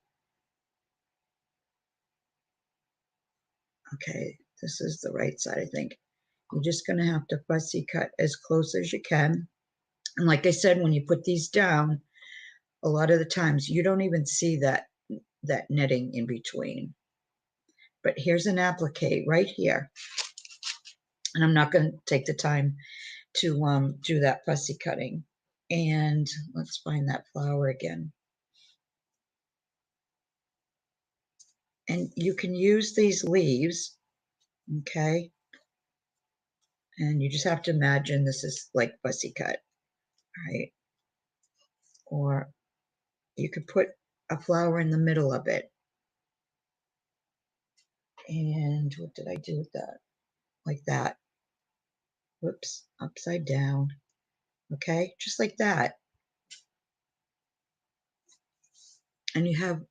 okay, this is the right side, I think. You're just going to have to fussy cut as close as you can. And like I said, when you put these down, a lot of the times you don't even see that netting in between. But here's an applique right here. And I'm not going to take the time to do that fussy cutting. And let's find that flower again. And you can use these leaves, okay? And you just have to imagine this is like fussy cut, right? Or you could put a flower in the middle of it. And what did I do with that? Like that. Whoops, upside down. Okay, just like that. And you have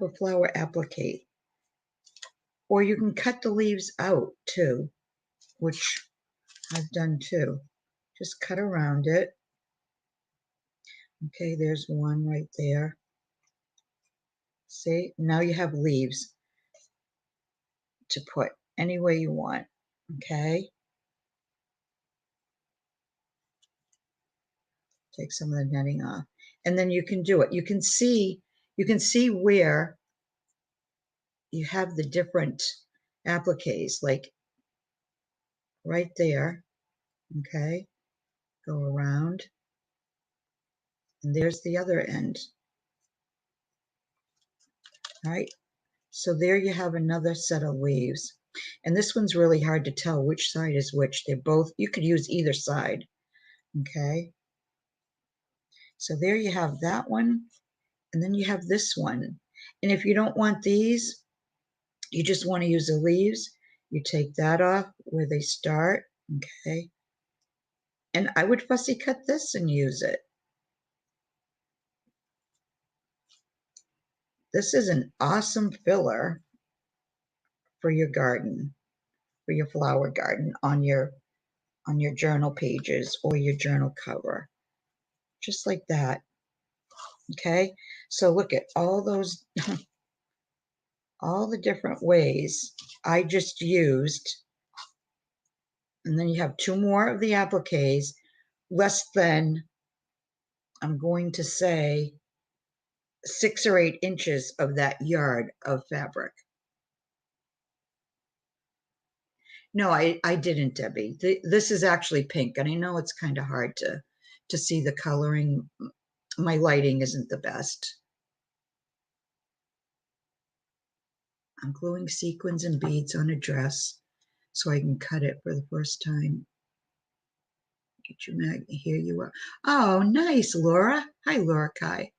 a flower applique. Or you can cut the leaves out too, which I've done too. Just cut around it. Okay, there's one right there. See, now you have leaves to put any way you want, okay? Take some of the netting off. And then you can do it. You can see where you have the different appliques, like right there, okay? Go around, and there's the other end. All right, so there you have another set of leaves. And this one's really hard to tell which side is which. They're both, you could use either side, okay? So there you have that one, and then you have this one. And if you don't want these, you just want to use the leaves, you take that off where they start, okay? And I would fussy cut this and use it. This is an awesome filler for your garden, for your flower garden on your journal pages or your journal cover. Just like that. Okay? So look at all those all the different ways I just used. And then you have two more of the appliques, less than, I'm going to say, 6 or 8 inches of that yard of fabric. No, I didn't, Debbie. This is actually pink, and I know it's kind of hard to see the coloring. My lighting isn't the best. I'm gluing sequins and beads on a dress so I can cut it for the first time. Get your magnet. Here you are. Oh, nice, Laura. Hi, Laura Kai.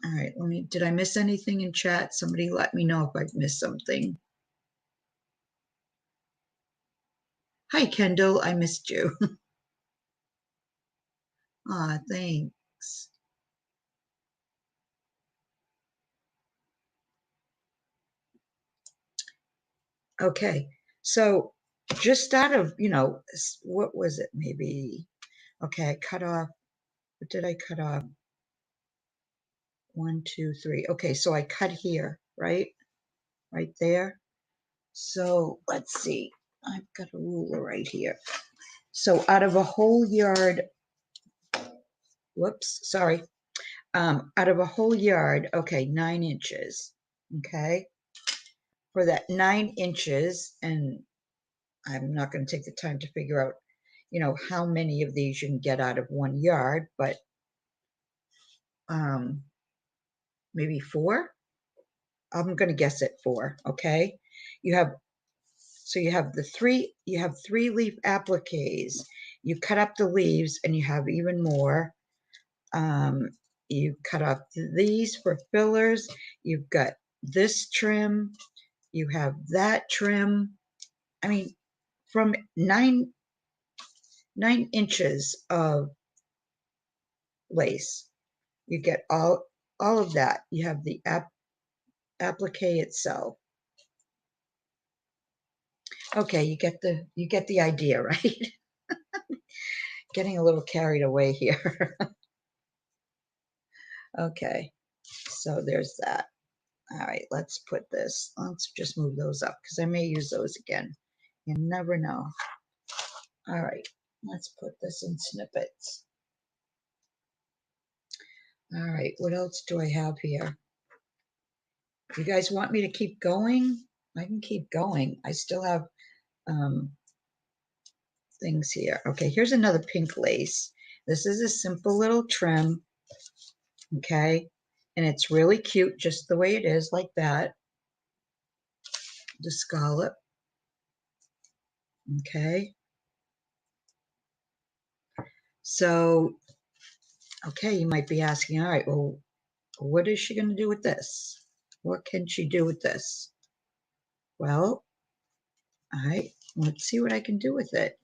All right, did I miss anything in chat? Somebody let me know if I've missed something. Hi, Kendall, I missed you. Aw, thanks. Okay, so just out of, what was it? Maybe, okay, I cut off, what did I cut off? 1, 2, 3. Okay, so I cut here, right? Right there. So let's see. I've got a ruler right here. So out of a whole yard, whoops, sorry. Out of a whole yard, okay, 9 inches. Okay. For that 9 inches, and I'm not going to take the time to figure out, how many of these you can get out of 1 yard, but um, maybe 4. I'm going to guess at 4. Okay. You have, so you have 3 leaf appliques. You cut up the leaves and you have even more. Um, you cut off these for fillers. You've got this trim. You have that trim. I mean, from 9 inches of lace, you get all of that. You have the applique itself. Okay, you get the idea, right? Getting a little carried away here. Okay, so there's that. All right, let's just move those up because I may use those again. You never know. All right, let's put this in snippets. All right, what else do I have here? You guys want me to keep going? I can keep going. I still have things here. Okay, here's another pink lace. This is a simple little trim, okay? And it's really cute just the way it is, like that. The scallop, okay? So, okay, you might be asking, all right, well, what is she going to do with this? What can she do with this? Well, all right, let's see what I can do with it.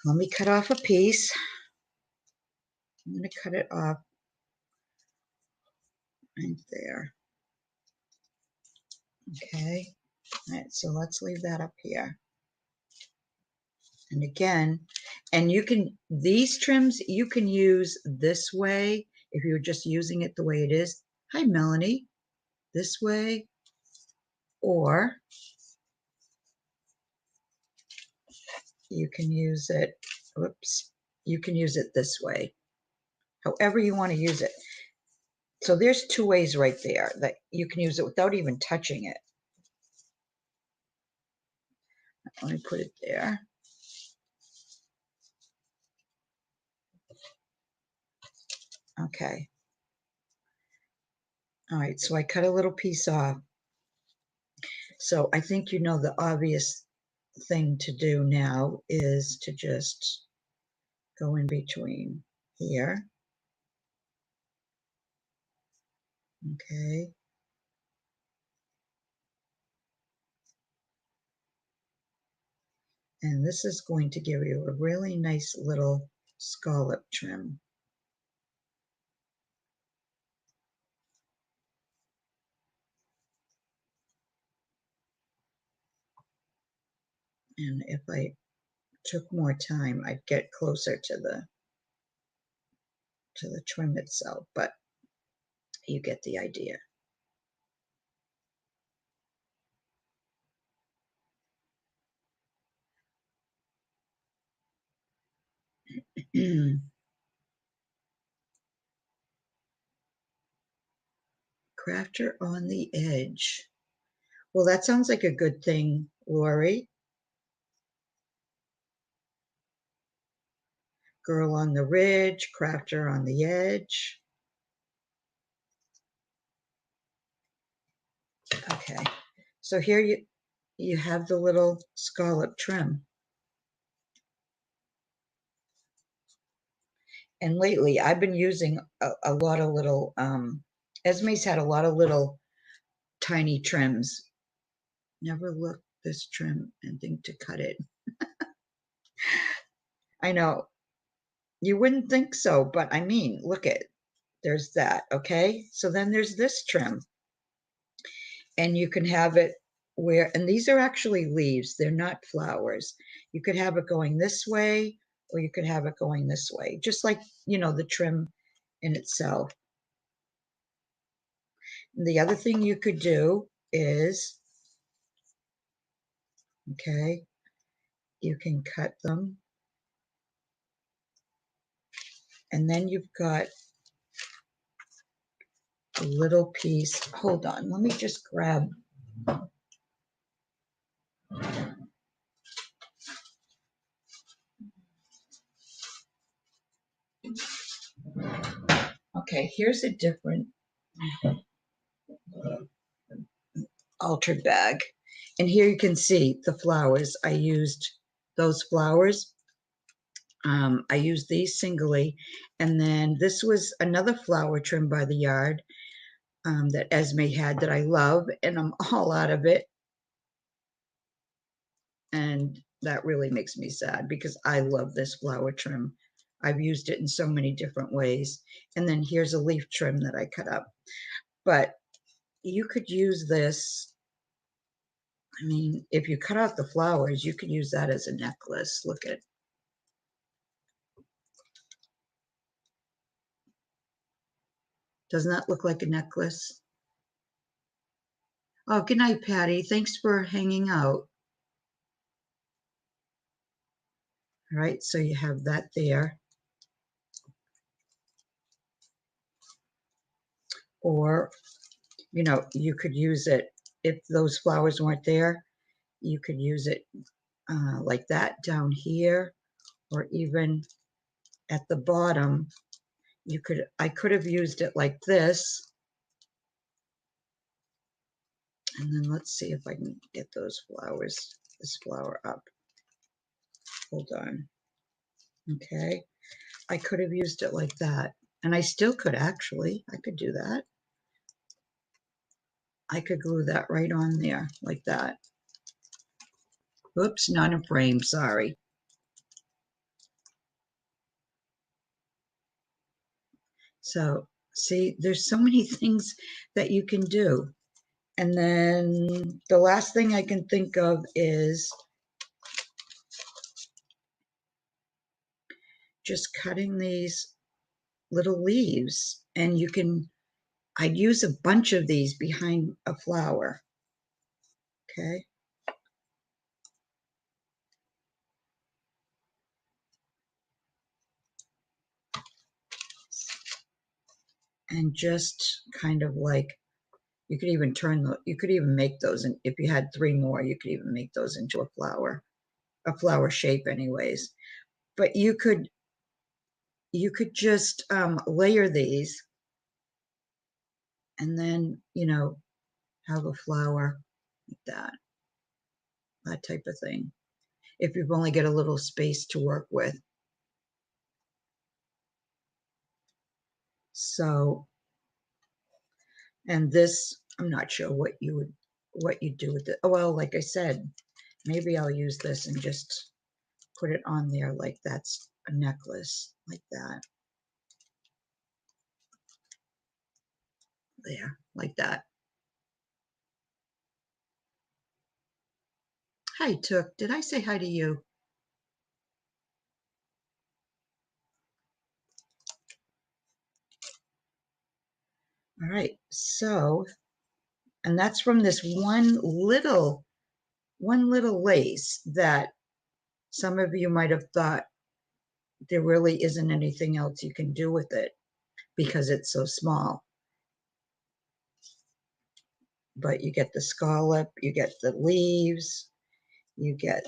Let me cut off a piece. I'm going to cut it off right there. Okay, all right, so let's leave that up here. And again, and these trims, you can use this way if you're just using it the way it is. Hi, Melanie. This way, or you can use it, whoops, you can use it this way, however you want to use it. So there's 2 ways right there that you can use it without even touching it. Let me put it there. Okay. All right, so I cut a little piece off. So I think the obvious thing to do now is to just go in between here. Okay. And this is going to give you a really nice little scallop trim. And if I took more time, I'd get closer to the trim itself, but you get the idea. Crafter on the edge. Well, that sounds like a good thing, Lori. Girl on the ridge, crafter on the edge. Okay, so here you have the little scallop trim. And lately I've been using a lot of little, Esme's had a lot of little tiny trims. Never look this trim and think to cut it. I know, you wouldn't think so, but I mean, look at, there's that, okay? So then there's this trim. And you can have it where, and these are actually leaves, they're not flowers. You could have it going this way, or you could have it going this way, just like, the trim in itself. And the other thing you could do is, okay, you can cut them, and then you've got a little piece. Hold on, let me just grab. Okay, here's a different altered bag. And here you can see the flowers. I used those flowers. I used these singly. And then this was another flower trim by the yard that Esme had that I love. And I'm all out of it. And that really makes me sad because I love this flower trim. I've used it in so many different ways. And then here's a leaf trim that I cut up. But you could use this. I mean, if you cut out the flowers, you could use that as a necklace. Look at, doesn't that look like a necklace? Oh, good night, Patty. Thanks for hanging out. All right, so you have that there. Or, you could use it, if those flowers weren't there, you could use it like that down here, or even at the bottom. I could have used it like this. And then let's see if I can get this flower up. Hold on. Okay. I could have used it like that. And I still could actually. I could do that. I could glue that right on there like that. Oops, not in frame, sorry. So see, there's so many things that you can do. And then the last thing I can think of is just cutting these little leaves. And I'd use a bunch of these behind a flower. Okay. And just kind of like, you could even make those, and if you had 3 more, you could even make those into a flower shape anyways. But you could just layer these, and then, have a flower like that type of thing. If you've only got a little space to work with. So, and this, I'm not sure what you do with it. Oh, well, like I said, maybe I'll use this and just put it on there like that's a necklace, like that. There, like that. Hi, Took. Did I say hi to you? All right. So, and that's from this one little lace that some of you might have thought there really isn't anything else you can do with it because it's so small. But you get the scallop, you get the leaves, you get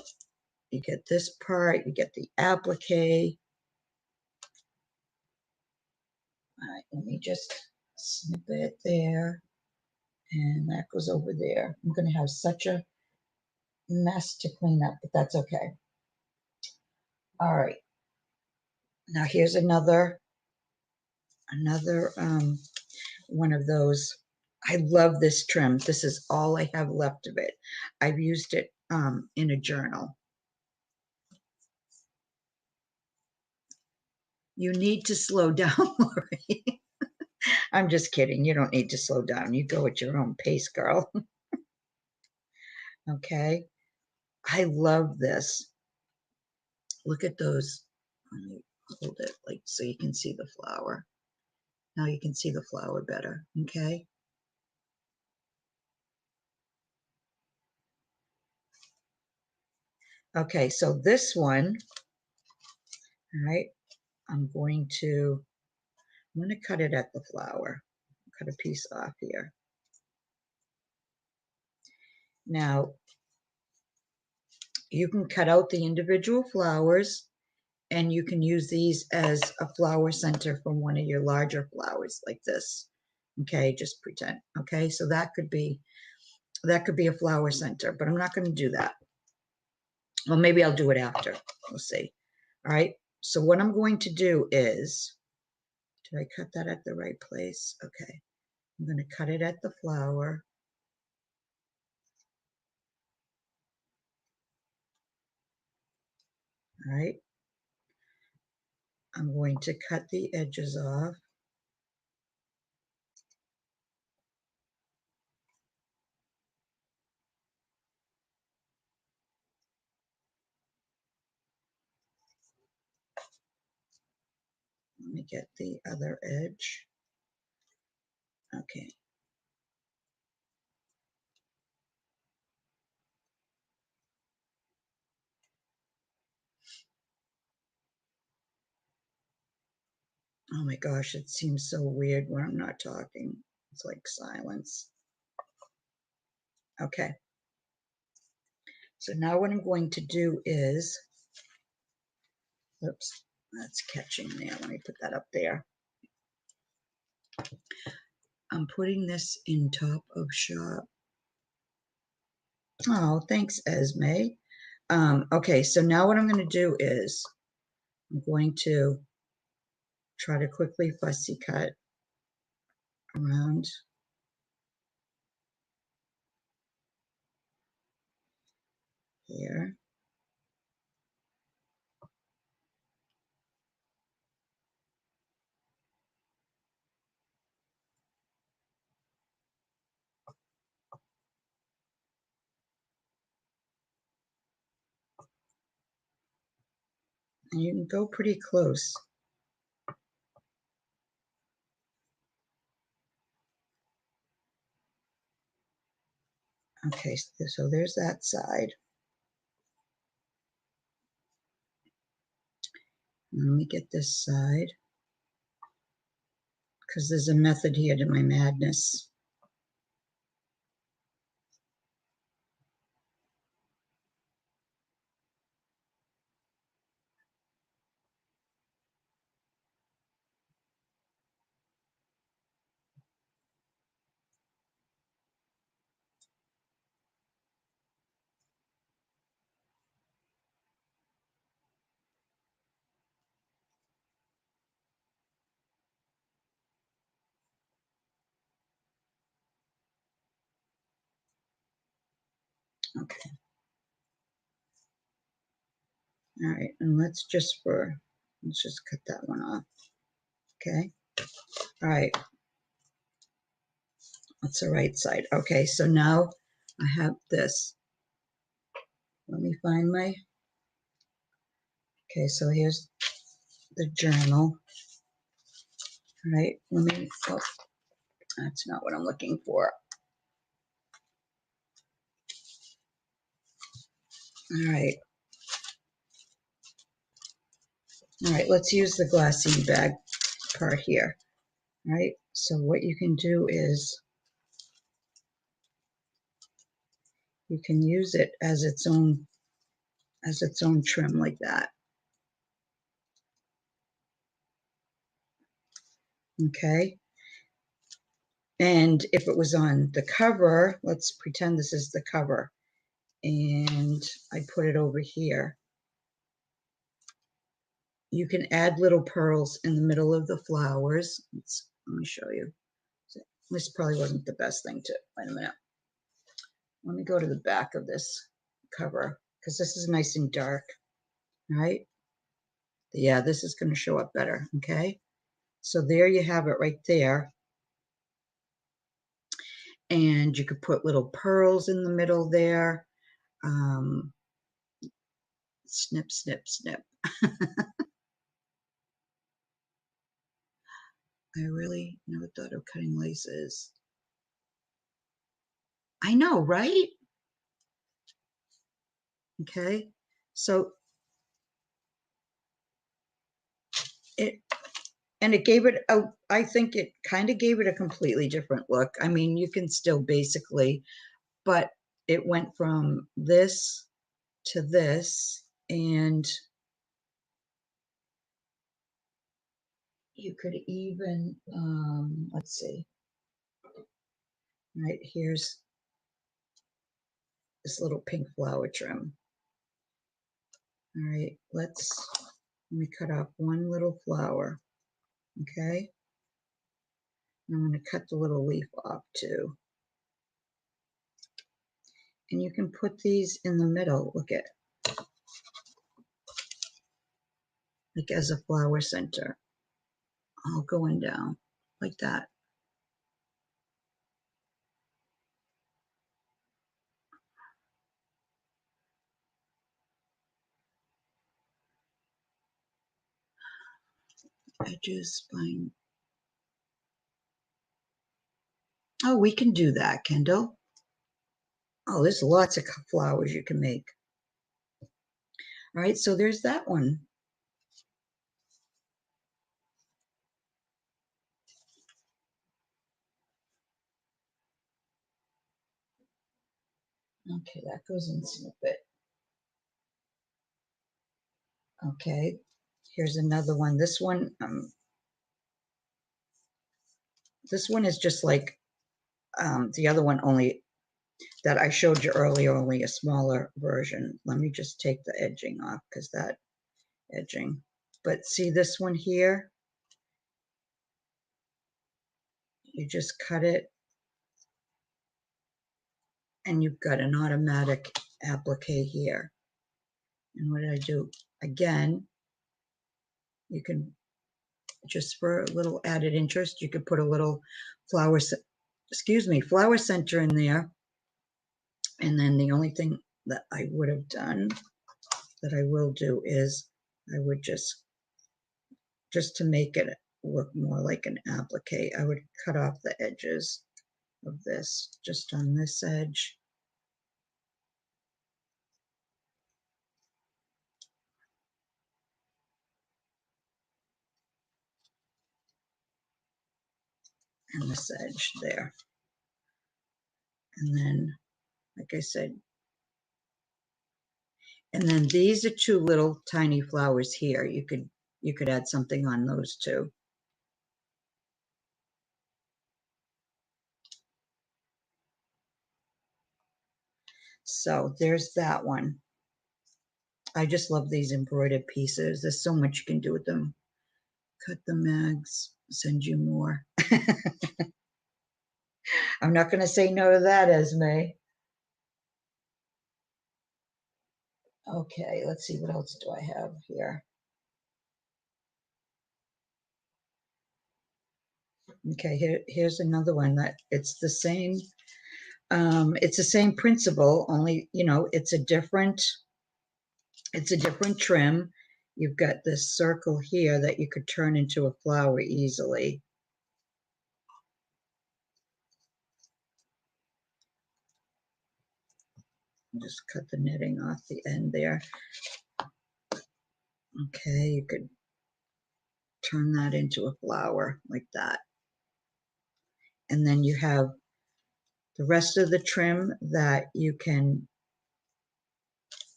this part, you get the applique. All right, let me just snip it there. And that goes over there. I'm going to have such a mess to clean up, but that's okay. All right. Now here's another one of those. I love this trim. This is all I have left of it. I've used it in a journal. You need to slow down, Lori. I'm just kidding. You don't need to slow down. You go at your own pace, girl. Okay, I love this. Look at those. Let me hold it like so you can see the flower. Now you can see the flower better. Okay. Okay, so this one, all right, I'm going to cut it at the flower. Cut a piece off here. Now, you can cut out the individual flowers and you can use these as a flower center from one of your larger flowers like this. Okay, just pretend. Okay, so that could be a flower center, but I'm not going to do that. Well, maybe I'll do it after. We'll see. All right, so what I'm going to do is, did I cut that at the right place? Okay, I'm going to cut it at the flower. All right, I'm going to cut the edges off. Let me get the other edge. Okay. Oh my gosh, it seems so weird when I'm not talking. It's like silence. Okay. So now what I'm going to do is, oops, that's catching there. Let me put that up there. I'm putting this in top of shop. Oh, thanks, Esme. Okay, so now what I'm going to do is I'm going to try to quickly fussy cut around here. And you can go pretty close. Okay, so there's that side. Let me get this side, because there's a method here to my madness. Okay. All right, and let's just cut that one off. Okay. All right. That's the right side. Okay, so now I have this. Let me find my, okay, so here's the journal. All right, oh, that's not what I'm looking for. All right. All right, let's use the glassine bag part here. All right, so what you can do is you can use it as its own trim like that. Okay. And if it was on the cover, let's pretend this is the cover, and I put it over here. You can add little pearls in the middle of the flowers. Let me show you. This probably wasn't the best thing to, wait a minute. Let me go to the back of this cover because this is nice and dark, right? Yeah, this is going to show up better, okay? So there you have it right there. And you could put little pearls in the middle there. Snip, snip, snip. I really never thought of cutting laces. I know, right? Okay, so it, and it gave it a, I think it kind of gave it a completely different look. I mean, you can still basically, but it went from this to this, and you could even, let's see, right, here's this little pink flower trim. All right, let me cut off one little flower, okay? And I'm going to cut the little leaf off too. And you can put these in the middle, look at, like as a flower center, all going down like that. Edges, spine. Oh, we can do that, Kendall. Oh, there's lots of flowers you can make. All right, so there's that one. Okay, that goes in snippet. Okay, here's another one. This one is just like the other one, only that I showed you earlier, only a smaller version. Let me just take the edging off because that edging. But see this one here? You just cut it and you've got an automatic applique here. And what did I do? Again, you can, just for a little added interest, you could put a little flower, flower center in there. And then the only thing that I would have done, that I will do, is I would just to make it look more like an applique, I would cut off the edges of this, just on this edge. And this edge there. And then, like I said, and then these are two little tiny flowers here. You could add something on those too. So there's that one. I just love these embroidered pieces. There's so much you can do with them. Cut the mags, send you more. I'm not going to say no to that, Esme. Okay, let's see, what else do I have here? Okay, here's another one that it's the same. It's the same principle, only, you know, it's a different trim. You've got this circle here that you could turn into a flower easily. Just cut the netting off the end there. Okay, you could turn that into a flower like that. And then you have the rest of the trim that you can,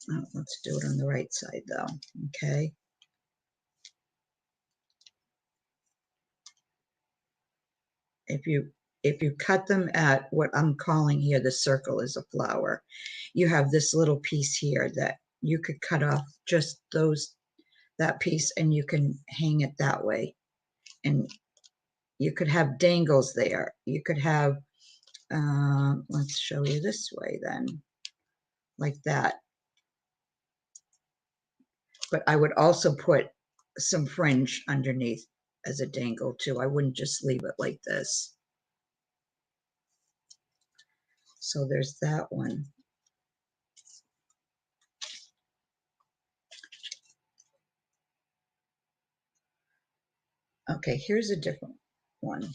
oh, let's do it on the right side though, okay? If you cut them at what I'm calling here, the circle is a flower, you have this little piece here that you could cut off just that piece, and you can hang it that way. And you could have dangles there. You could have, let's show you this way then, like that. But I would also put some fringe underneath as a dangle too. I wouldn't just leave it like this. So there's that one. Okay, here's a different one.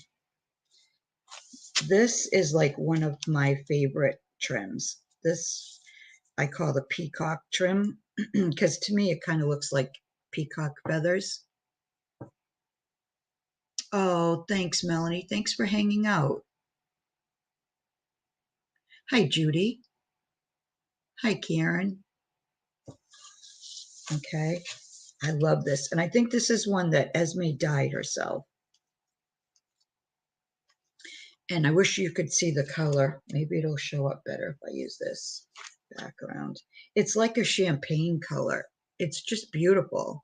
This is like one of my favorite trims. This I call the peacock trim because to me it kind of looks like peacock feathers. Oh, thanks, Melanie. Thanks for hanging out. Hi, Judy. Hi, Karen. Okay. I love this. And I think this is one that Esme dyed herself. And I wish you could see the color. Maybe it'll show up better if I use this background. It's like a champagne color. It's just beautiful.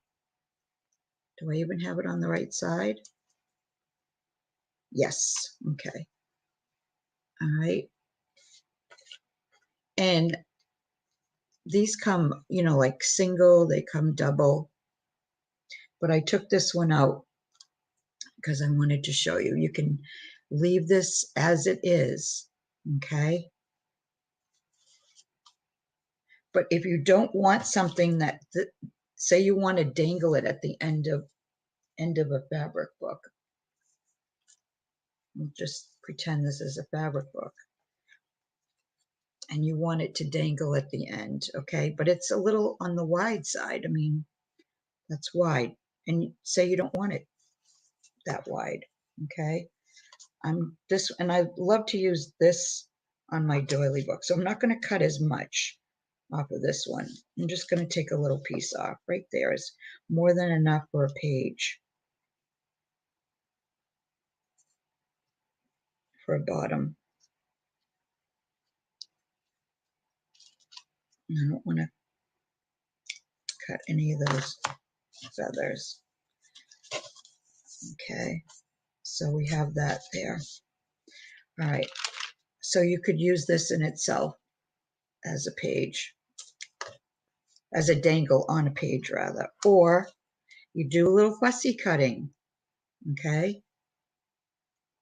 Do I even have it on the right side? Yes. Okay. All right. And these come, you know, like single, they come double. But I took this one out because I wanted to show you. You can leave this as it is, okay? But if you don't want something that, say you want to dangle it at the end of a fabric book, we'll just pretend this is a fabric book, and you want it to dangle at the end, okay? But it's a little on the wide side. I mean, that's wide. And say you don't want it that wide, okay? And I love to use this on my doily book. So I'm not going to cut as much off of this one. I'm just going to take a little piece off. Right there is more than enough for a page for a bottom. And I don't want to cut any of those feathers. Okay, so we have that there. All right, so you could use this in itself as a page, as a dangle on a page rather, or you do a little fussy cutting, okay?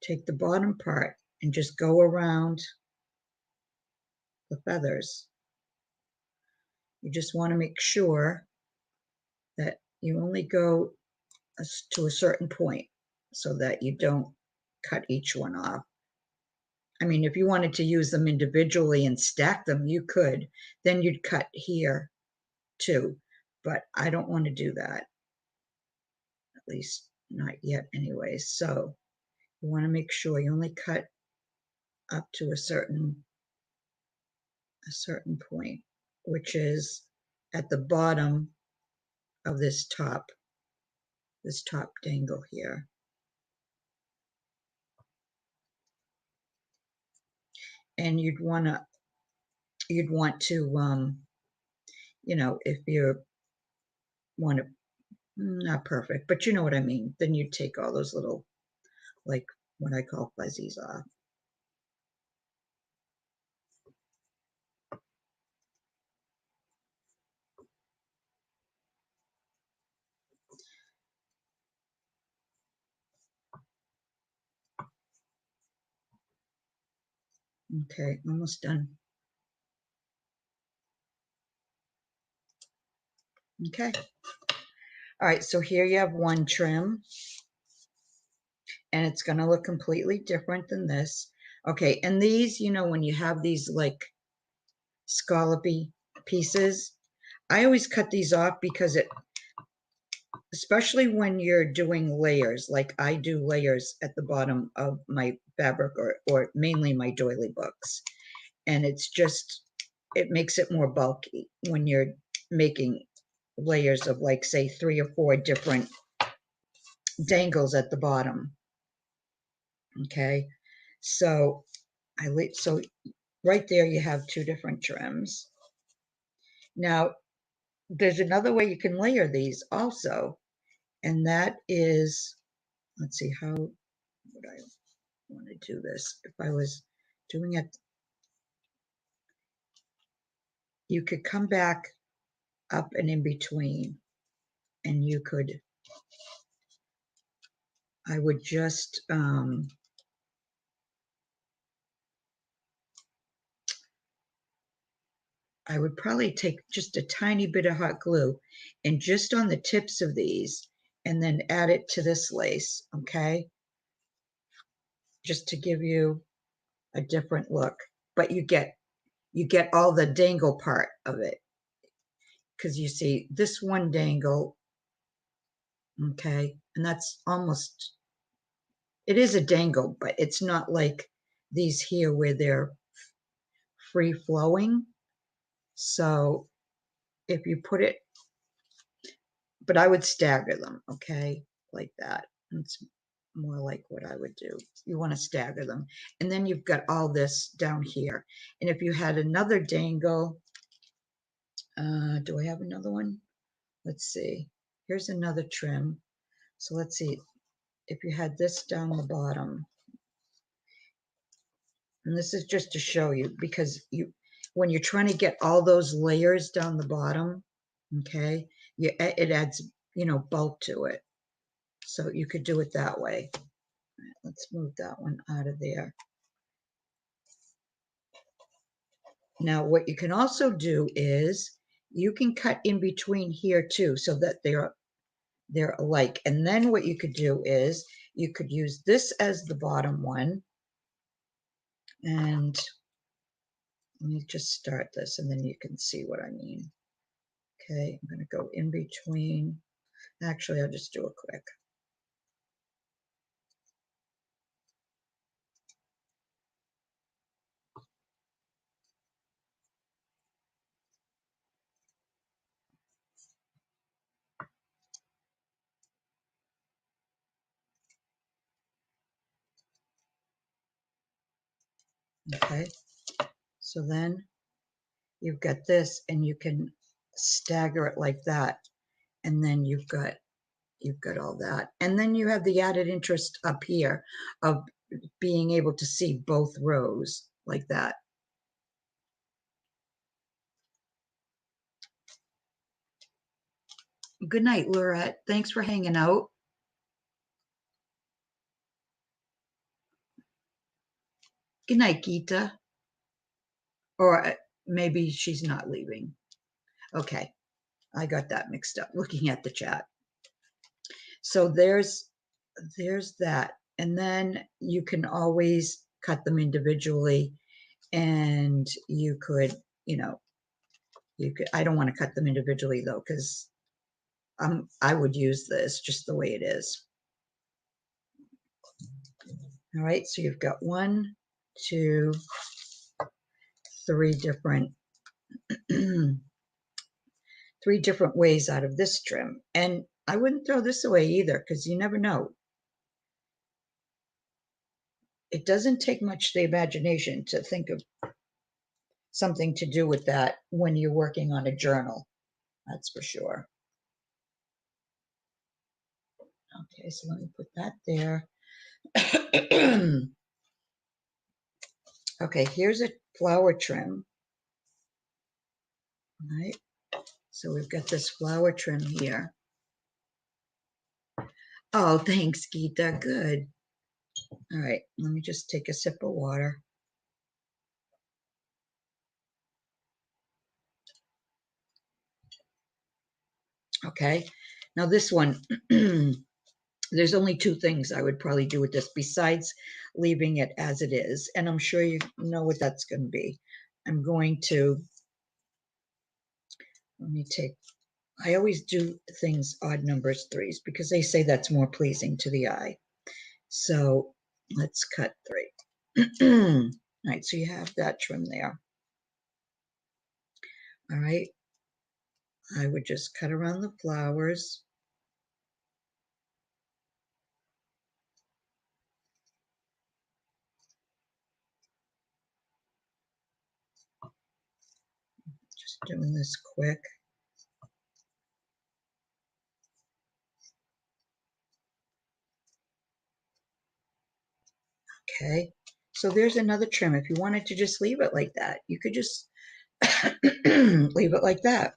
Take the bottom part and just go around the feathers. You just want to make sure that you only go to a certain point so that you don't cut each one off. I mean, if you wanted to use them individually and stack them, you could. Then you'd cut here too. But I don't want to do that, at least not yet anyway. So you want to make sure you only cut up to a certain point, which is at the bottom of this top dangle here. And you'd want to you know, if you want to, not perfect, but you know what I mean, then you take all those little, like what I call fuzzies off. Okay, almost done. Okay. All right, so here you have one trim, and it's going to look completely different than this. Okay, and these, you know, when you have these like scallopy pieces, I always cut these off because it, especially when you're doing layers, like I do layers at the bottom of my fabric, or mainly my doily books. And it's just, it makes it more bulky when you're making layers of, like, say 3 or 4 different dangles at the bottom. Okay, so so right there you have 2 different trims. Now there's another way you can layer these also, and that is, let's see, how would I want to do this if I was doing it? You could come back up and in between, and you could, I would just I would probably take just a tiny bit of hot glue, and just on the tips of these, and then add it to this lace, okay? Just to give you a different look, but you get all the dangle part of it, because you see this one dangle, okay, and that's almost, it is a dangle, but it's not like these here where they're free flowing. So if you put it, but I would stagger them, okay, like that. It's more like what I would do. You want to stagger them. And then you've got all this down here. And if you had another dangle, do I have another one? Let's see. Here's another trim. So let's see. If you had this down the bottom, and this is just to show you, because when you're trying to get all those layers down the bottom, okay, it adds, bulk to it. So you could do it that way. Let's move that one out of there. Now, what you can also do is you can cut in between here too, so that they're alike. And then what you could do is you could use this as the bottom one. And let me just start this, and then you can see what I mean. Okay, I'm going to go in between. Actually, I'll just do it quick. Okay, so then you've got this, and you can stagger it like that, and then you've got all that, and then you have the added interest up here of being able to see both rows like that. Good night, Lorette. Thanks for hanging out. Good night, Geeta. Or maybe she's not leaving. Okay, I got that mixed up looking at the chat. So there's that. And then you can always cut them individually, and you could, I don't want to cut them individually though, because I would use this just the way it is. All right, so you've got 1, 2, 3 different 3 different ways out of this trim. And I wouldn't throw this away either, because you never know. It doesn't take much the imagination to think of something to do with that when you're working on a journal. That's for sure. Okay, so let me put that there. Okay, here's a flower trim. All right, so we've got this flower trim here. Oh, thanks, Geeta. Good. All right, let me just take a sip of water. Okay, now this one, there's only 2 things I would probably do with this besides leaving it as it is. And I'm sure you know what that's going to be. I'm going to, let me take, I always do things odd numbers 3s because they say that's more pleasing to the eye. So let's cut 3. All right, so you have that trim there. All right, I would just cut around the flowers. Just doing this quick. Okay, so there's another trim. If you wanted to just leave it like that, you could just leave it like that.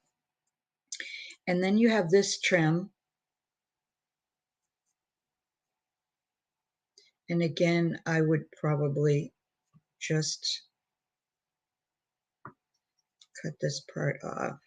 And then you have this trim. And again, I would probably just cut this part off.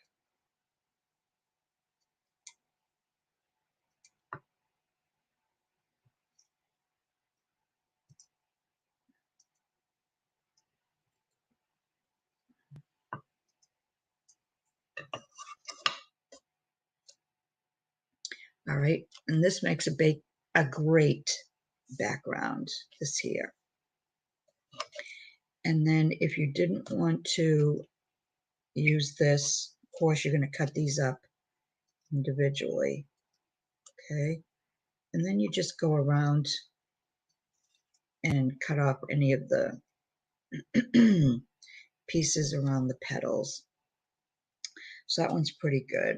All right, and this makes a great background, this here. And then if you didn't want to use this, of course, you're going to cut these up individually. Okay, and then you just go around and cut off any of the pieces around the petals. So that one's pretty good.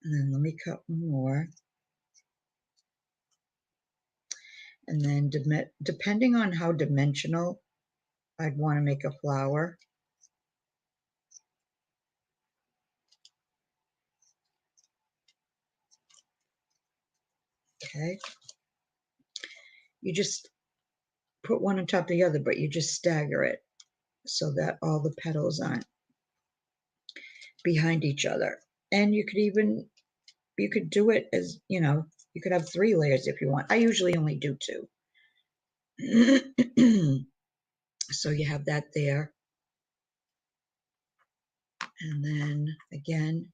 And then let me cut one more. And then depending on how dimensional I'd want to make a flower. Okay. You just put one on top of the other, but you just stagger it so that all the petals aren't behind each other. And you could do it as, you could have 3 layers if you want. I usually only do 2. So you have that there. And then again,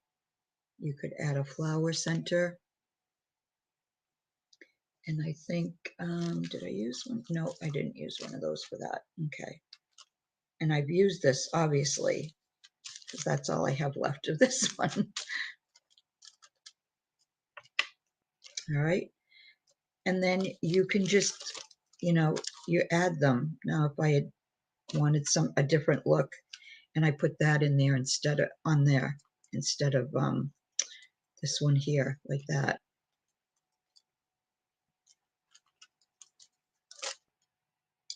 you could add a flower center. And I think, did I use one? No, I didn't use one of those for that. Okay. And I've used this, obviously, because that's all I have left of this one. All right. And then you can just, you add them. Now, if I had wanted a different look, and I put that in there instead of this one here, like that.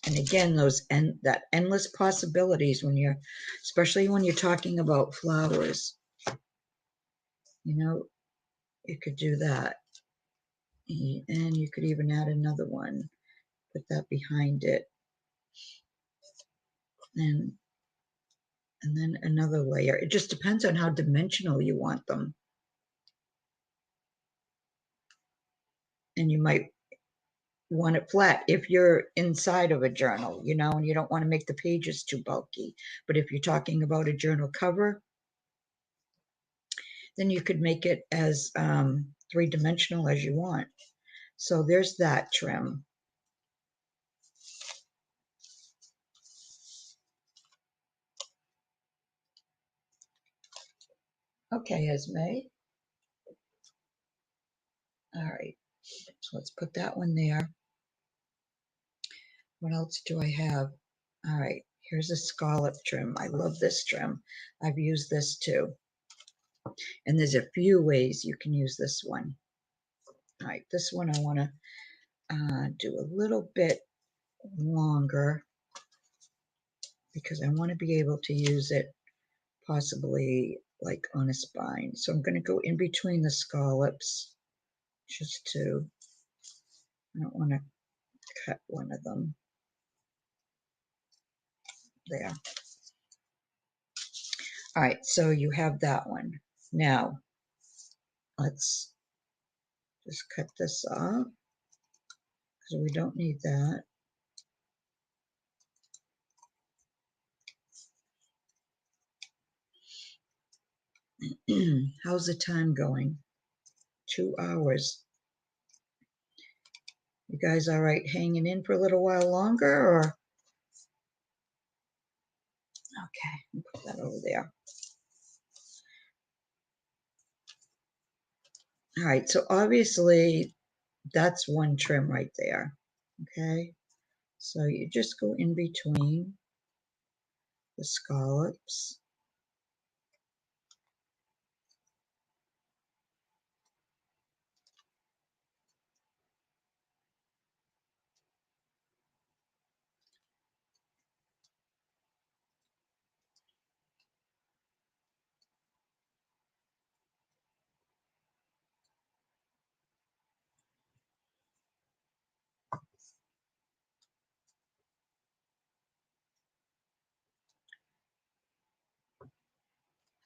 And again, that endless possibilities especially when you're talking about flowers, you could do that. And you could even add another one, put that behind it. And then another layer. It just depends on how dimensional you want them. And you might want it flat if you're inside of a journal, and you don't want to make the pages too bulky. But if you're talking about a journal cover, then you could make it as 3-dimensional as you want. So there's that trim. Okay, Esme. All right, so let's put that one there. What else do I have? All right, here's a scallop trim. I love this trim. I've used this too. And there's a few ways you can use this one. All right, this one I want to do a little bit longer because I want to be able to use it possibly like on a spine. So I'm going to go in between the scallops I don't want to cut one of them there. All right, so you have that one. Now, let's just cut this off because we don't need that. How's the time going? 2 hours. You guys all right hanging in for a little while longer, or? Okay, put that over there. All right, so obviously that's one trim right there. Okay, so you just go in between the scallops.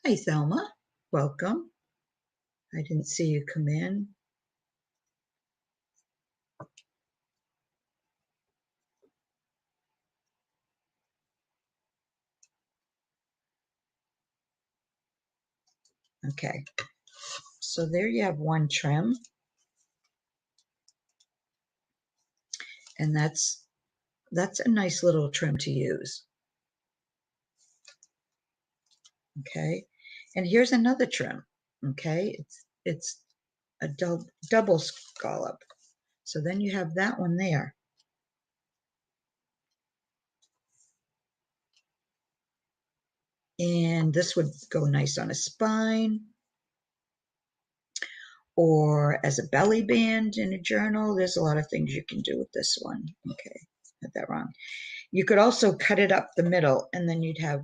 Hi, Thelma. Welcome. I didn't see you come in. Okay, so there you have one trim. And that's a nice little trim to use. Okay, and here's another trim. Okay, it's a double scallop. So then you have that one there. And this would go nice on a spine or as a belly band in a journal. There's a lot of things you can do with this one. Okay, got that wrong. You could also cut it up the middle, and then you'd have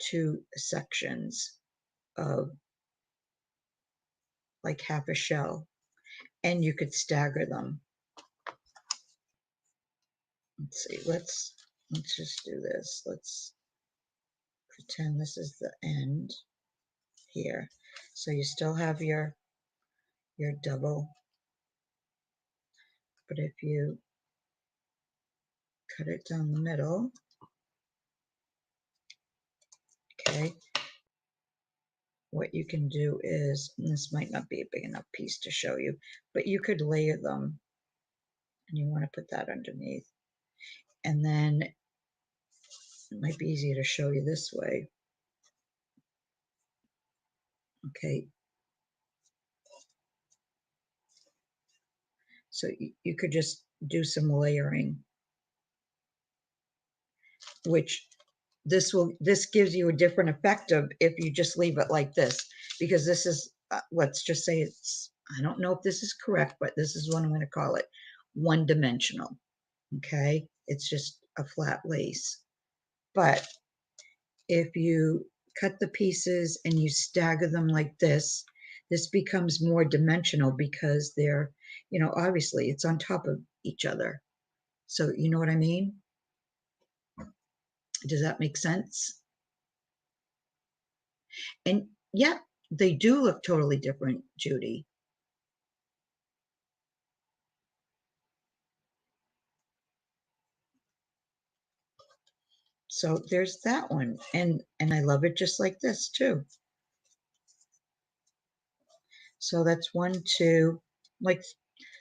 two sections of like half a shell, and you could stagger them. Let's see, let's just do this. Let's pretend this is the end here. So you still have your double, but if you cut it down the middle, okay, what you can do is, and this might not be a big enough piece to show you, but you could layer them, and you want to put that underneath. And then it might be easier to show you this way. Okay, so you could just do some layering, which this gives you a different effect of if you just leave it like this, because this is let's just say it's, I don't know if this is correct, but this is what I'm going to call it, one-dimensional. Okay, it's just a flat lace. But if you cut the pieces and you stagger them like this becomes more dimensional because they're, obviously it's on top of each other. So you know what I mean? Does that make sense? And yeah, they do look totally different, Judy. So there's that one. And I love it just like this too. So that's one, two, like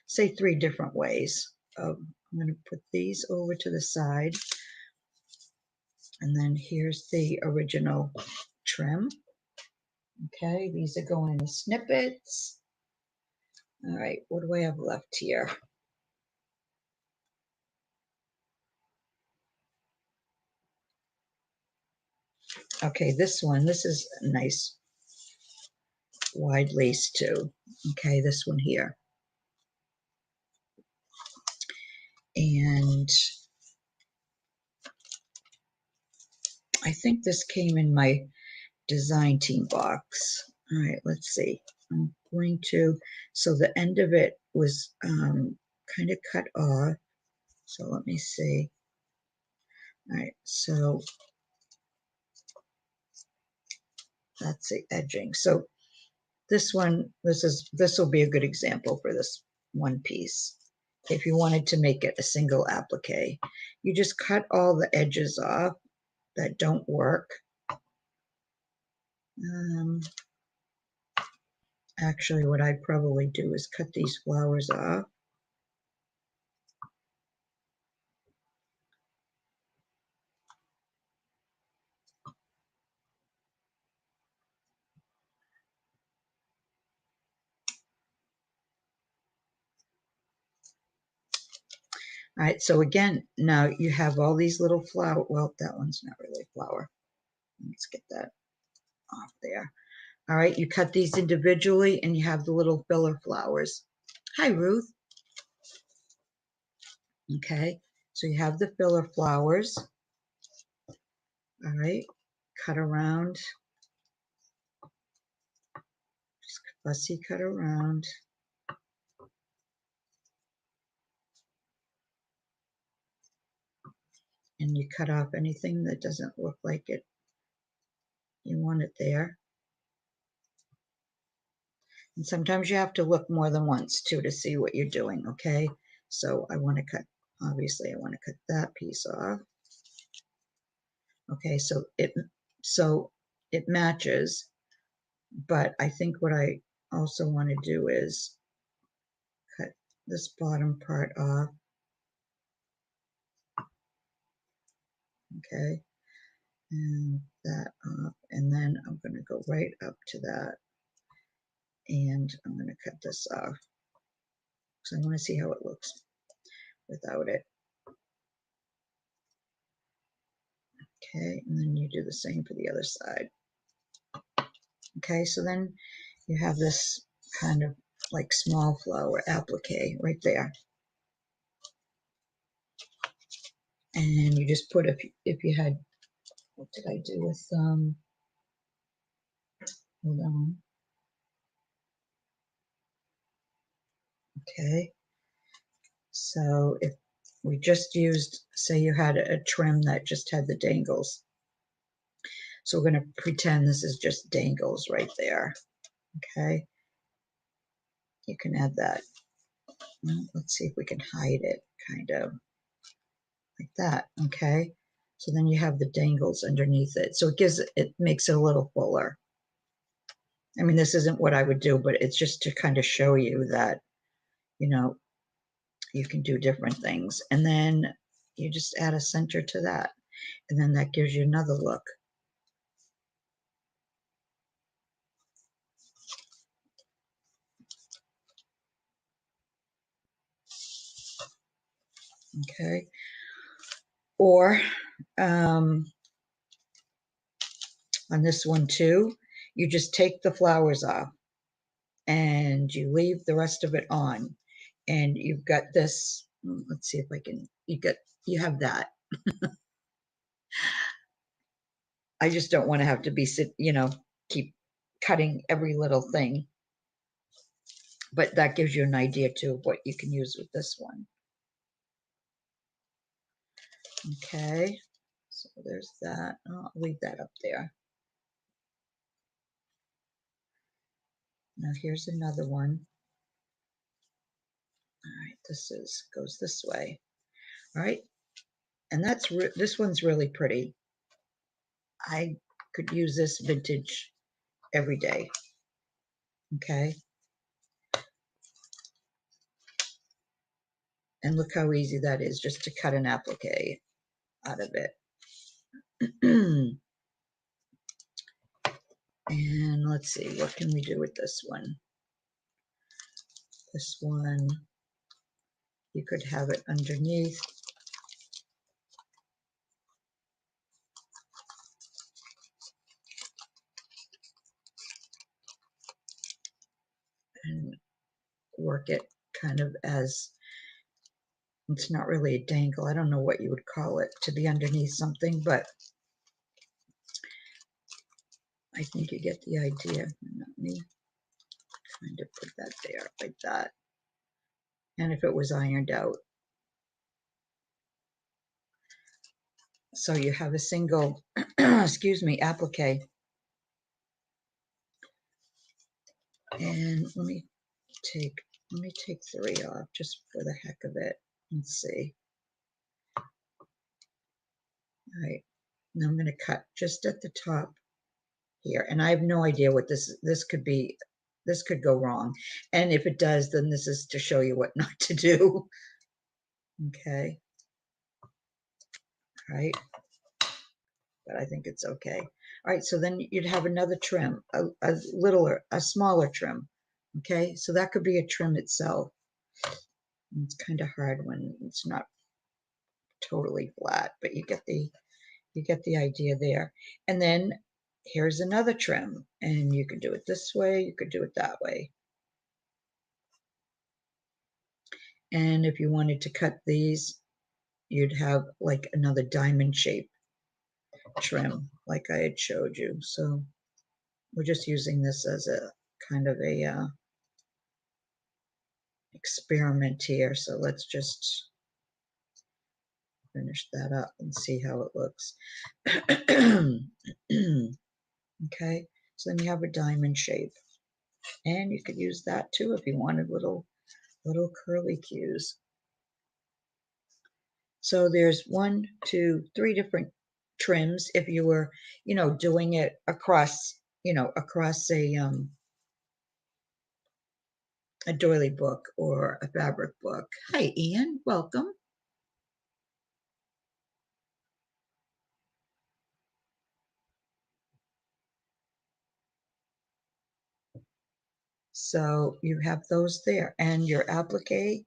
say three different ways. I'm going to put these over to the side. And then here's the original trim. Okay, these are going in the snippets. All right, what do I have left here? Okay, this is a nice wide lace too. Okay, this one here. And I think this came in my design team box. All right, let's see. I'm going to, so the end of it was kind of cut off. So let me see. All right, so that's the edging. So this one, this will be a good example for this one piece. If you wanted to make it a single applique, you just cut all the edges off that don't work. Actually, what I'd probably do is cut these flowers off. All right, so again, now you have all these little flower. Well, that one's not really a flower. Let's get that off there. All right, you cut these individually and you have the little filler flowers. Hi, Ruth. Okay, so you have the filler flowers. All right, cut around. Just fussy cut around. And you cut off anything that doesn't look like it. You want it there. And sometimes you have to look more than once too to see what you're doing, okay? So I want to cut, obviously I want to cut that piece off. Okay, so it matches, but I think what I also want to do is cut this bottom part off. Okay, and that off, and then I'm going to go right up to that, and I'm going to cut this off because I want to see how it looks without it. Okay, and then you do the same for the other side. Okay, so then you have this kind of like small flower applique right there. And you just put, if you had, what did I do with, hold on. Okay, so if we just used, say you had a trim that just had the dangles. So we're going to pretend this is just dangles right there. Okay, you can add that. Let's see if we can hide it, kind of like that. Okay, so then you have the dangles underneath it, so it makes it a little fuller. I mean, this isn't what I would do, but it's just to kind of show you that, you know, you can do different things. And then you just add a center to that, and then that gives you another look. Okay, or on this one too, you just take the flowers off and you leave the rest of it on, and you've got this. Let's see if I can. You have that. I just don't want to have to be keep cutting every little thing, but that gives you an idea too of what you can use with this one. Okay, so there's that. I'll leave that up there. Now here's another one. All right, goes this way. All right, and this one's really pretty. I could use this vintage every day. Okay, and look how easy that is, just to cut an applique out of it. And let's see, what can we do with this one? This one, you could have it underneath. And work it kind of as, it's not really a dangle. I don't know what you would call it, to be underneath something, but I think you get the idea. Let me trying to put that there like that. And if it was ironed out. So you have a single, excuse me, applique. And let me take 3 off just for the heck of it. Let's see. All right, now I'm going to cut just at the top here, and I have no idea what this could be. This could go wrong, and if it does, then this is to show you what not to do. Okay, all right, but I think it's okay. All right, so then you'd have another trim, a smaller trim. Okay, so that could be a trim itself. It's kind of hard when it's not totally flat, but you get the idea there. And then here's another trim, and you could do it this way, you could do it that way. And if you wanted to cut these, you'd have like another diamond shape trim like I had showed you. So we're just using this as a kind of a experiment here. So let's just finish that up and see how it looks. Okay, so then you have a diamond shape, and you could use that too if you wanted little curly cues. So there's 1, 2, 3 different trims if you were, doing it across, across a doily book or a fabric book. Hi, Ian. Welcome. So you have those there, and your applique.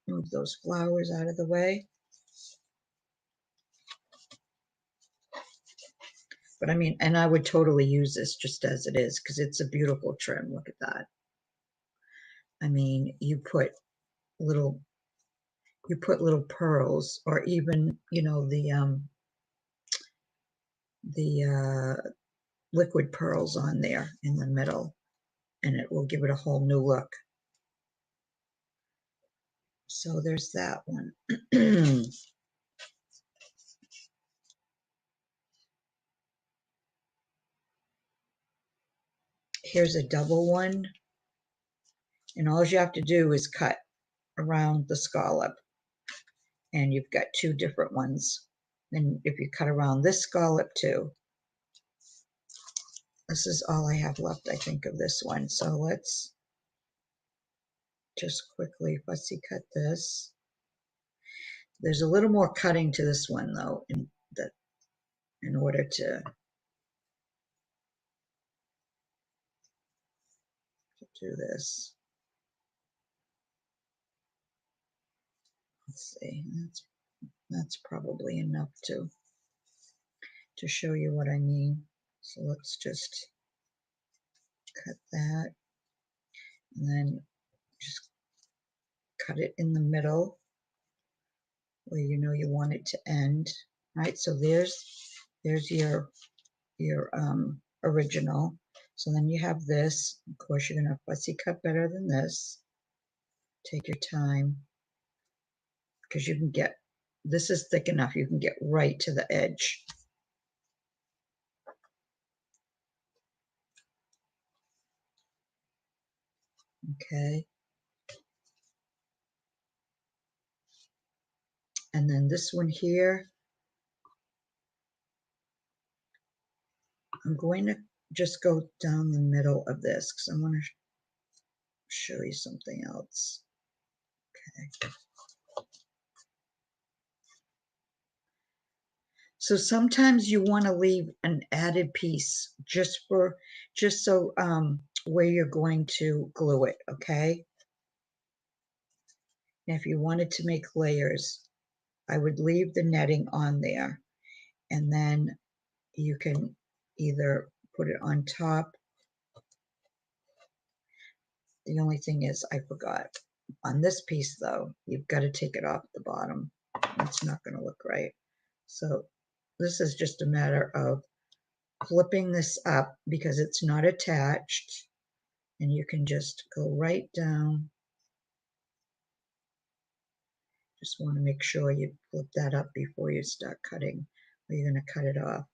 Move those flowers out of the way. But I mean, and I would totally use this just as it is because it's a beautiful trim. Look at that. I mean, little you put little pearls, or even, you know, the liquid pearls on there in the middle, and it will give it a whole new look. So there's that one. Here's a double one, and all you have to do is cut around the scallop, and you've got two different ones. And if you cut around this scallop too, this is all I have left, I think, of this one. So let's just quickly fussy cut this. There's a little more cutting to this one though, in order to do this. Let's see, that's probably enough to show you what I mean. So let's just cut that, and then just cut it in the middle where you know you want it to end. Right, so there's your original. So then you have this. Of course, you're gonna fussy cut better than this. Take your time, because you can get, this is thick enough, you can get right to the edge. Okay. And then this one here, I'm going to just go down the middle of this because I want to show you something else. Okay. So sometimes you want to leave an added piece just so where you're going to glue it, okay? And if you wanted to make layers, I would leave the netting on there, and then you can either put it on top. The only thing is, I forgot. On this piece though, you've got to take it off the bottom. It's not going to look right. So this is just a matter of flipping this up because it's not attached, and you can just go right down. Just want to make sure you flip that up before you start cutting, or you're going to cut it off.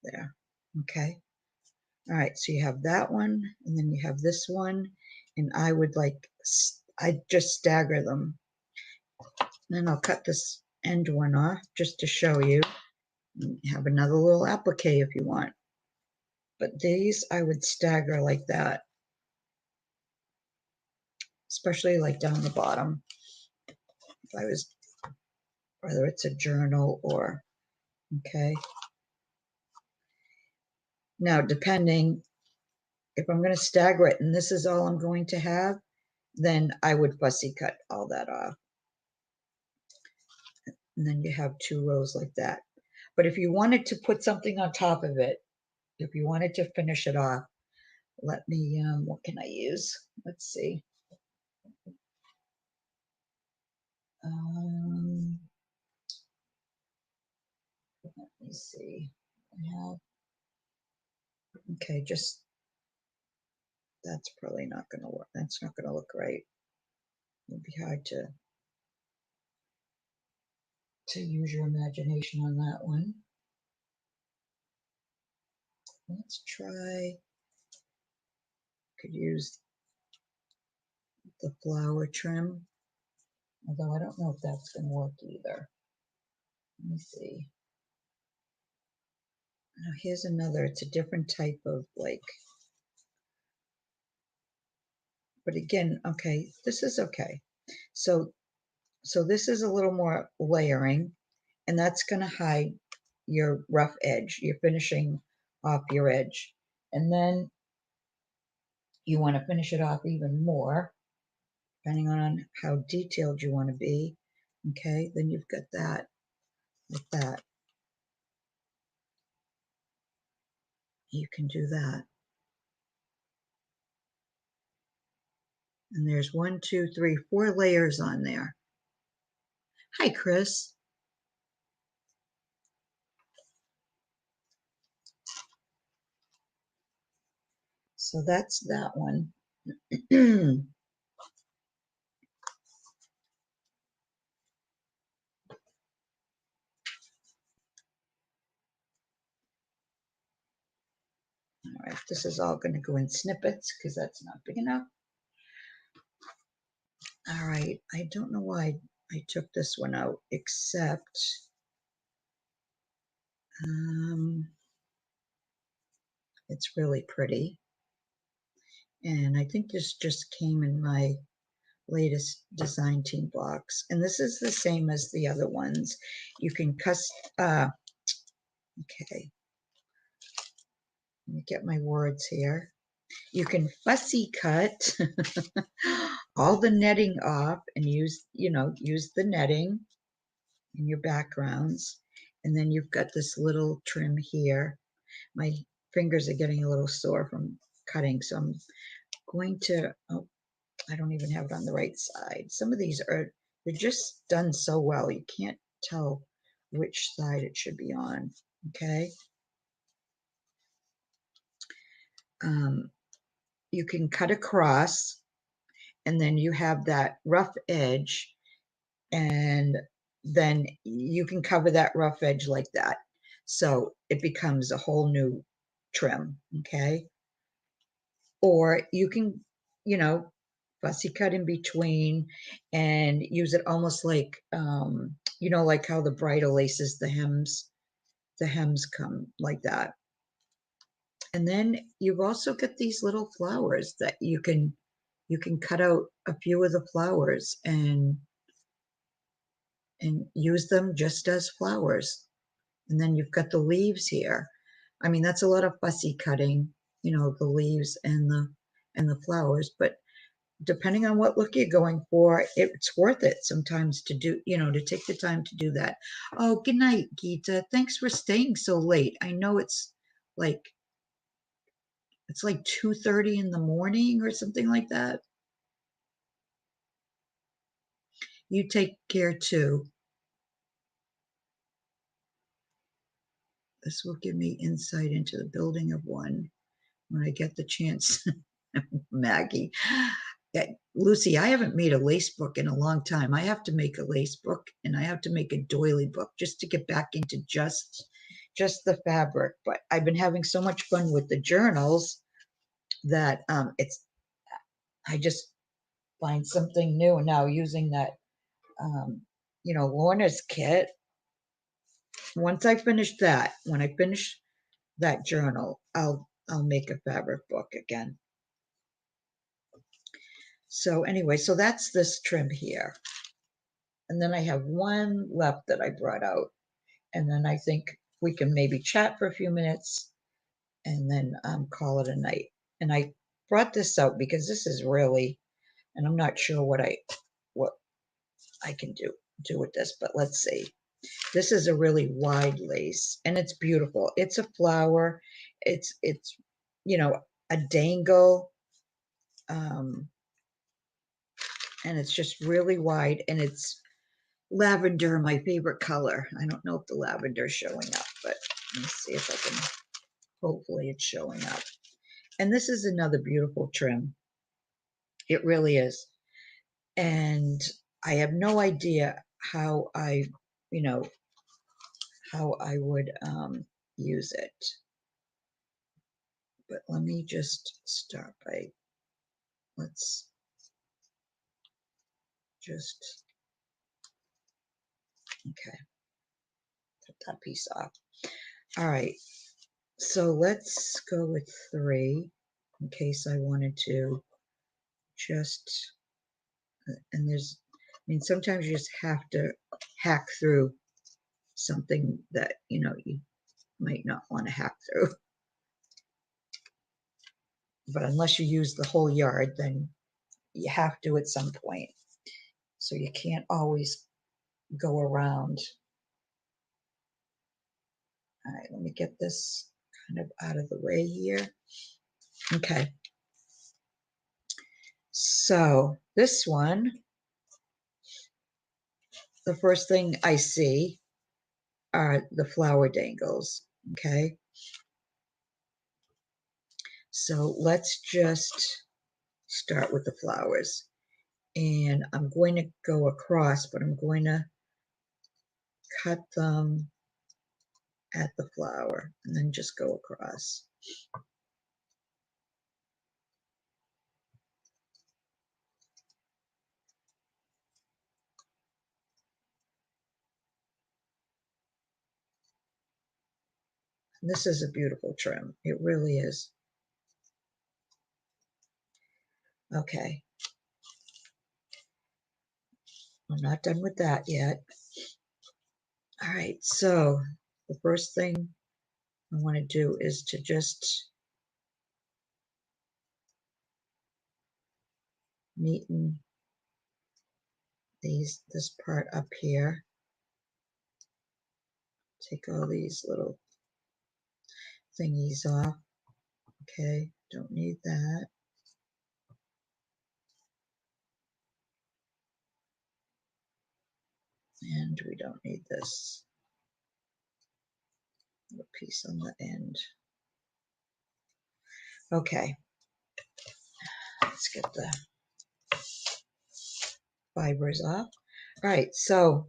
There. Okay. All right, so you have that one, and then you have this one, and I just stagger them. Then I'll cut this end one off just to show you. You have another little applique if you want. But these I would stagger like that, especially like down the bottom. If I was, whether it's a journal or, okay. Now, depending, if I'm going to stagger it and this is all I'm going to have, then I would fussy cut all that off. And then you have two rows like that. But if you wanted to put something on top of it, if you wanted to finish it off, let me, what can I use? Let's see. Let me see. Okay, just, that's probably not going to work. That's not going to look right. It'd be hard to use your imagination on that one. Let's try Could use the flower trim, although I don't know if that's going to work either. Let me see. Now here's another, it's a different type of like, but again, okay, this is okay. So this is a little more layering, and that's going to hide your rough edge. You're finishing off your edge. And then you want to finish it off even more, depending on how detailed you want to be. Okay, then you've got that with that. You can do that. And there's 1, 2, 3, 4 layers on there. Hi, Chris. So that's that one. All right, this is all going to go in snippets because that's not big enough. All right, I don't know why I took this one out, except it's really pretty. And I think this just came in my latest design team box. And this is the same as the other ones. You can okay, let me get my words here. You can fussy cut all the netting off and use the netting in your backgrounds. And then you've got this little trim here. My fingers are getting a little sore from cutting, so I'm going to, oh, I don't even have it on the right side. Some of these they're just done so well, you can't tell which side it should be on, okay? You can cut across, and then you have that rough edge, and then you can cover that rough edge like that. So it becomes a whole new trim, okay? Or you can, fussy cut in between and use it almost like, like how the bridal laces, the hems come like that. And then you've also got these little flowers that you can cut out a few of the flowers and use them just as flowers. And then you've got the leaves here. I mean, that's a lot of fussy cutting, the leaves and the flowers, but depending on what look you're going for, it's worth it sometimes to do, to take the time to do that. Oh, good night, Geeta. Thanks for staying so late. I know like it's like 2:30 in the morning or something like that. You take care too. This will give me insight into the building of one when I get the chance. Maggie. Yeah, Lucy, I haven't made a lace book in a long time. I have to make a lace book and I have to make a doily book just to get back into just the fabric. But I've been having so much fun with the journals that I just find something new now using that Lorna's kit. Once I finish that, when I finish that journal, I'll make a fabric book again. So anyway, so that's this trim here. And then I have one left that I brought out. And then I think we can maybe chat for a few minutes and then call it a night. And I brought this out because this is really, and I'm not sure what I can do with this, but let's see. This is a really wide lace and it's beautiful. It's a flower. It's a dangle. And it's just really wide and it's lavender, my favorite color. I don't know if the lavender is showing up, but let me see if I can, hopefully it's showing up. And this is another beautiful trim. It really is. And I have no idea how you know, how I would use it. But let me just start by let's just, okay, put that piece off. All right, so let's go with 3 in case I wanted to just, and there's, I mean, sometimes you just have to hack through something that, you know, you might not want to hack through. But unless you use the whole yard, then you have to at some point. So you can't always go around. All right, let me get this kind of out of the way here. Okay. So this one, the first thing I see are the flower dangles. Okay. So let's just start with the flowers. And I'm going to go across, but I'm going to cut them at the flower and then just go across. And this is a beautiful trim. It really is. Okay. I'm not done with that yet. All right, so the first thing I want to do is to just neaten this part up here. Take all these little thingies off. Okay, don't need that. And we don't need this little piece on the end. Okay, let's get the fibers off. All right, so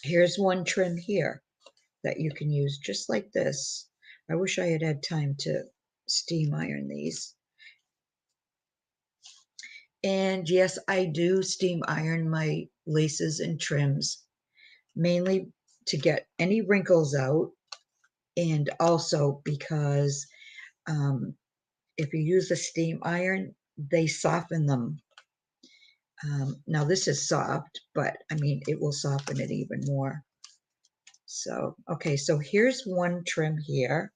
here's one trim here that you can use just like this. I wish I had had time to steam iron these. And yes, I do steam iron my laces and trims, mainly to get any wrinkles out, and also because if you use a steam iron, they soften them. Now this is soft, but I mean, it will soften it even more. So, okay, so here's one trim here.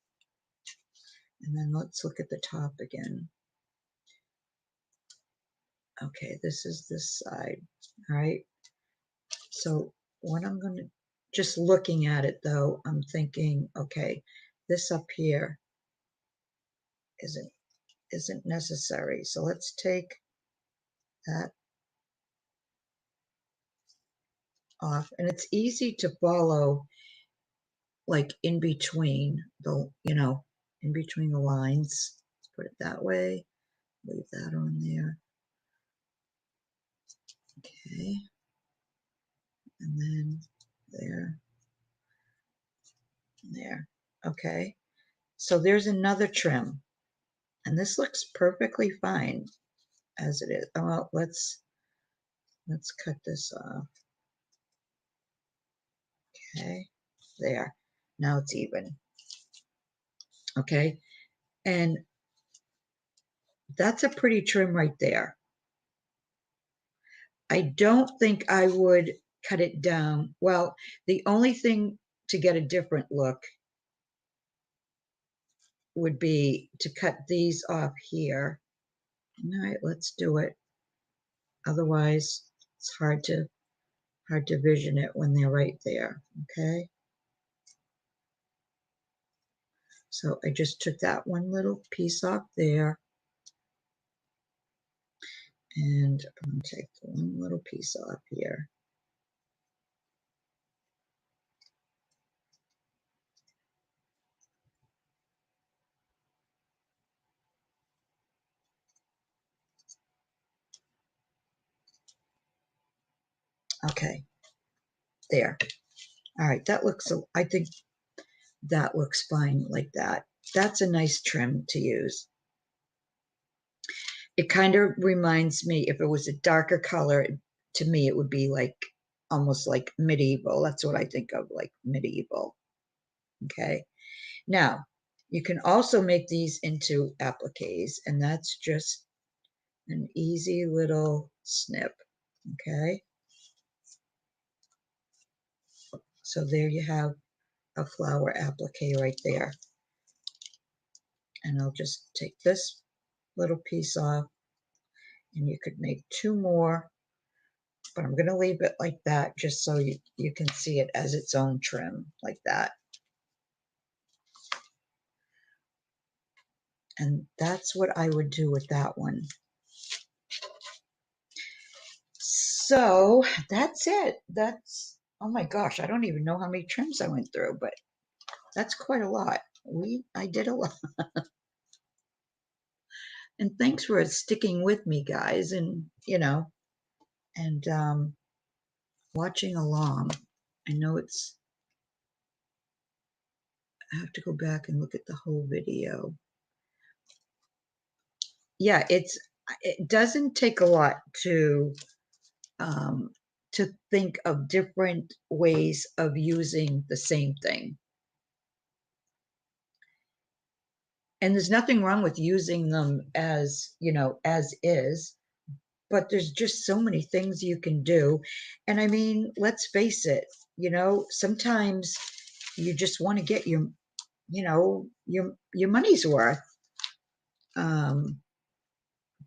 And then let's look at the top again. Okay, this is this side. All right. So what I'm going to, just looking at it though, I'm thinking, okay, this up here isn't necessary. So let's take that off. And it's easy to follow, like in between the, you know, in between the lines. Let's put it that way. Leave that on there. Okay. And then there, and there. Okay. So there's another trim. And this looks perfectly fine as it is. Oh, well, let's cut this off. Okay, there. Now it's even. Okay, and that's a pretty trim right there. I don't think I would cut it down. Well, the only thing to get a different look would be to cut these off here. All right, let's do it. Otherwise, it's hard to vision it when they're right there. Okay. So I just took that one little piece off there. And I'm going to take the one little piece off here. Okay, there. All right, that looks, I think that looks fine like that. That's a nice trim to use. It kind of reminds me, if it was a darker color, to me, it would be like almost like medieval. That's what I think of, like medieval. Okay. Now, you can also make these into appliques, and that's just an easy little snip. Okay. So there you have a flower applique right there. And I'll just take this little piece off, and you could make two more, but I'm going to leave it like that just so you can see it as its own trim like that. And that's what I would do with that one. So that's it. That's, oh my gosh, I don't even know how many trims I went through, but that's quite a lot. I did a lot. And thanks for sticking with me, guys, and and watching along. I know I have to go back and look at the whole video. Yeah, it doesn't take a lot um, to think of different ways of using the same thing. And there's nothing wrong with using them as, as is, but there's just so many things you can do. And I mean, let's face it, sometimes you just want to get your money's worth.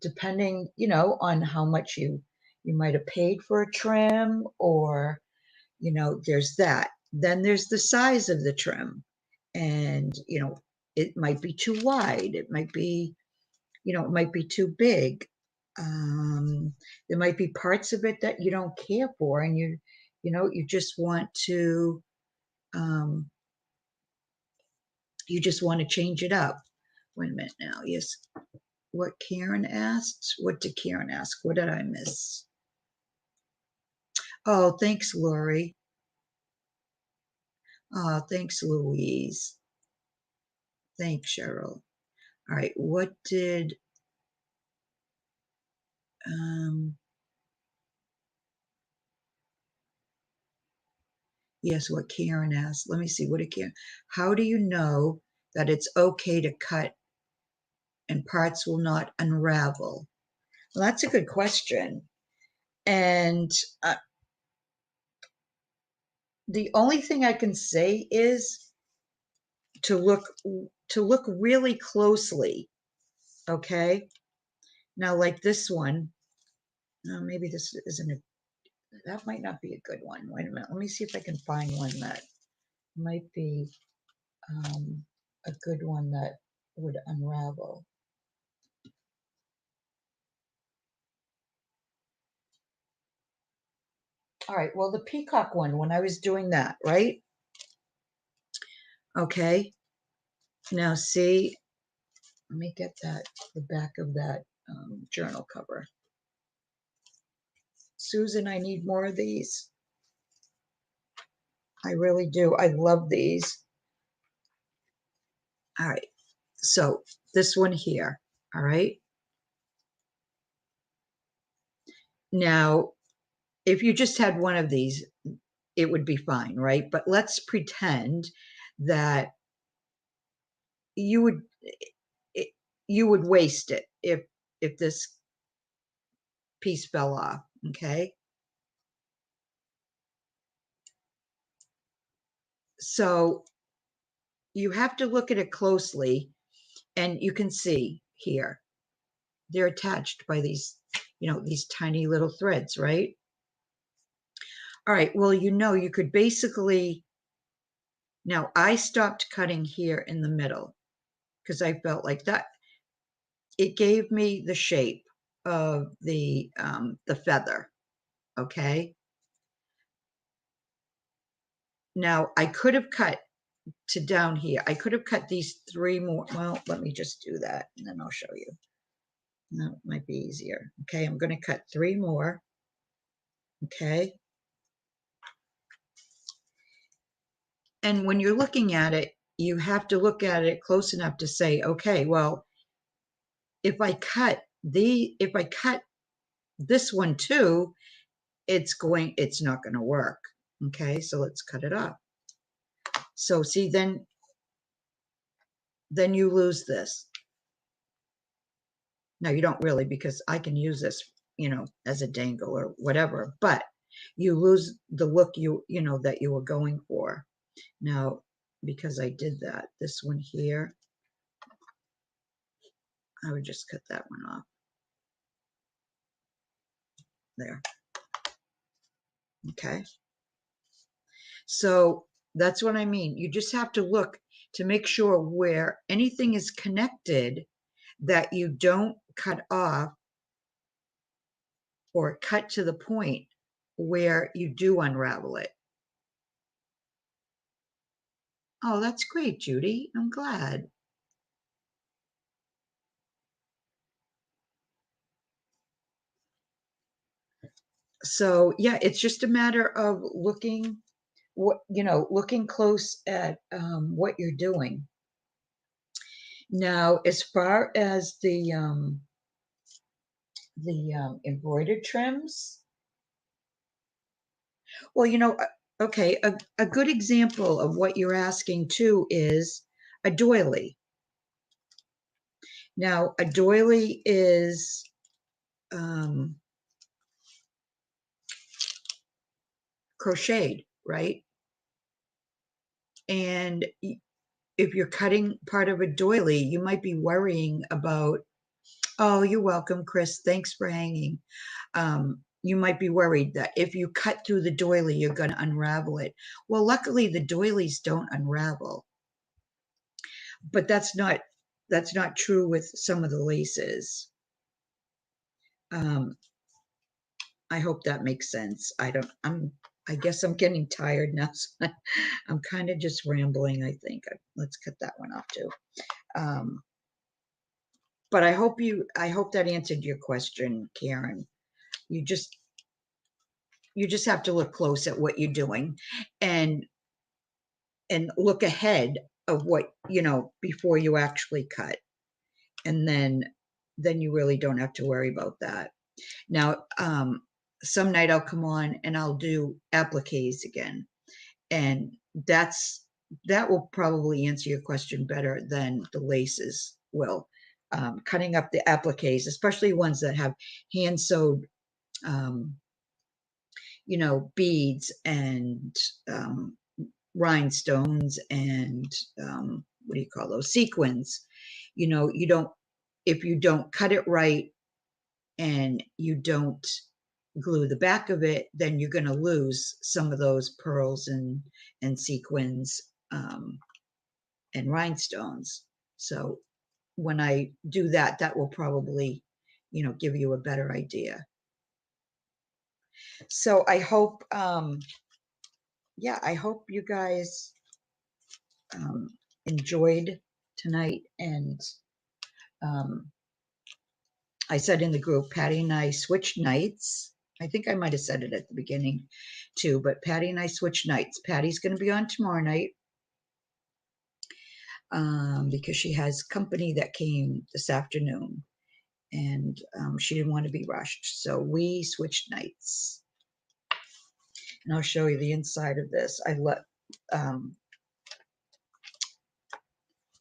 Depending, on how much you might have paid for a trim, or there's that. Then there's the size of the trim, and it might be too wide, it might be it might be too big. There might be parts of it that you don't care for, and you just want to change it up. Wait a minute now. Yes, what Karen asked. What did Karen ask? What did I miss? Oh, thanks, Lori. Oh, thanks, Louise. Thanks, Cheryl. All right, what did yes, what Karen asked. Let me see, what did Karen, how do you know that it's okay to cut and parts will not unravel? Well, that's a good question. And the only thing I can say is to look really closely. Okay. Now, like this one, maybe this isn't that might not be a good one. Wait a minute. Let me see if I can find one that might be a good one that would unravel. All right. Well, the Peacock one, when I was doing that, right? Okay. Now, see, let me get the back of that journal cover. Susan, I need more of these. I really do. I love these. All right. So this one here. All right. Now, if you just had one of these, it would be fine, right? But let's pretend that you would you would waste it if this piece fell off. Okay. So you have to look at it closely, and you can see here they're attached by these these tiny little threads, right? All right, well, you could basically, now I stopped cutting here in the middle because I felt like that it gave me the shape of the feather. Okay. Now I could have cut to down here. I could have cut these three more. Well, let me just do that and then I'll show you. That might be easier. Okay, I'm going to cut three more. Okay. And when you're looking at it, you have to look at it close enough to say, okay, well, if I cut if I cut this one too, it's not going to work. Okay, so let's cut it off. So see, then you lose this. Now you don't really, because I can use this, as a dangle or whatever, but you lose the look that you were going for. Now, because I did that, this one here, I would just cut that one off. There. Okay. So that's what I mean. You just have to look to make sure where anything is connected that you don't cut off or cut to the point where you do unravel it. Oh, that's great, Judy. I'm glad. So yeah, it's just a matter of looking looking close at what you're doing. Now, as far as the embroidered trims, well, okay, a good example of what you're asking too is a doily. Now, a doily is crocheted, right? And if you're cutting part of a doily, you might be worrying about, oh, you're welcome, Chris. Thanks for hanging. You might be worried that if you cut through the doily, you're going to unravel it. Well, luckily the doilies don't unravel, but that's not true with some of the laces. I hope that makes sense. I guess I'm getting tired now. So I'm kind of just rambling, I think. Let's cut that one off too. But I hope that answered your question, Karen. You just have to look close at what you're doing and look ahead of what, before you actually cut. And then you really don't have to worry about that. Now, some night I'll come on and I'll do appliques again. And that will probably answer your question better than the laces will. Cutting up the appliques, especially ones that have hand sewed, beads and rhinestones and what do you call those, sequins. You don't, if you don't cut it right and you don't glue the back of it, then you're going to lose some of those pearls and sequins and rhinestones. So when I do that, that will probably, give you a better idea. So I hope, I hope you guys enjoyed tonight. And I said in the group, Patty and I switched nights. I think I might have said it at the beginning too, but Patty and I switched nights. Patty's going to be on tomorrow night because she has company that came this afternoon, and she didn't want to be rushed. So we switched nights. And I'll show you the inside of this. I let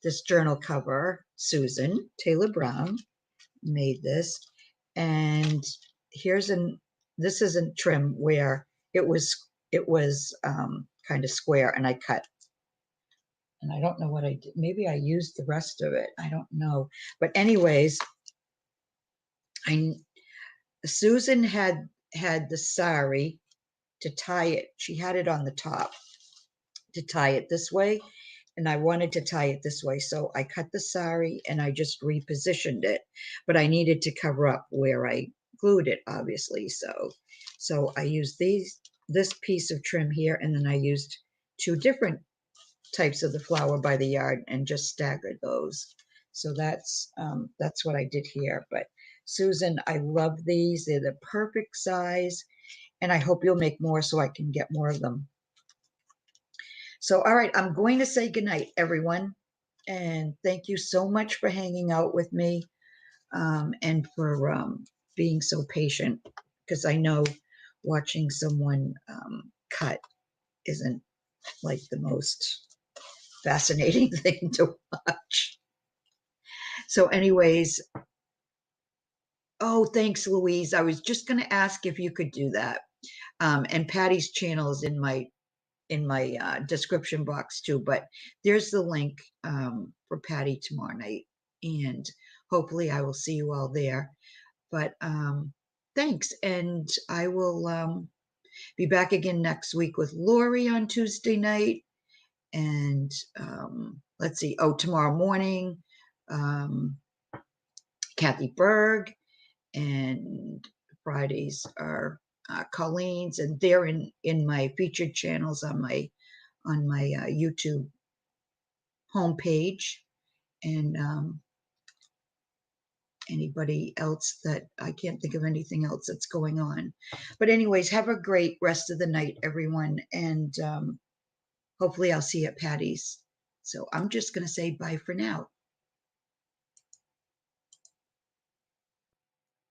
this journal cover, Susan Taylor Brown made this. And this is a trim where it was kind of square, and I cut. And I don't know what I did. Maybe I used the rest of it. I don't know. But anyways, Susan had the sari to tie it. She had it on the top to tie it this way, and I wanted to tie it this way. So I cut the sari and I just repositioned it, but I needed to cover up where I glued it, obviously. So I used this piece of trim here, and then I used two different types of the flower by the yard and just staggered those. So that's what I did here. But Susan, I love these. They're the perfect size, and I hope you'll make more so I can get more of them. So, all right, I'm going to say goodnight, everyone. And thank you so much for hanging out with me. and for being so patient, because I know watching someone cut isn't like the most fascinating thing to watch. So anyways, oh, thanks, Louise. I was just going to ask if you could do that. And Patty's channel is in my description box too, but there's the link for Patty tomorrow night, and hopefully I will see you all there. But thanks, and I will be back again next week with Lori on Tuesday night, and let's see, oh, tomorrow morning, um, Kathy Berg, and Fridays are Colleen's, and they're in my featured channels on my YouTube homepage, and anybody else that I can't think of anything else that's going on. But anyways, have a great rest of the night, everyone, and hopefully I'll see you at Patty's. So I'm just going to say bye for now.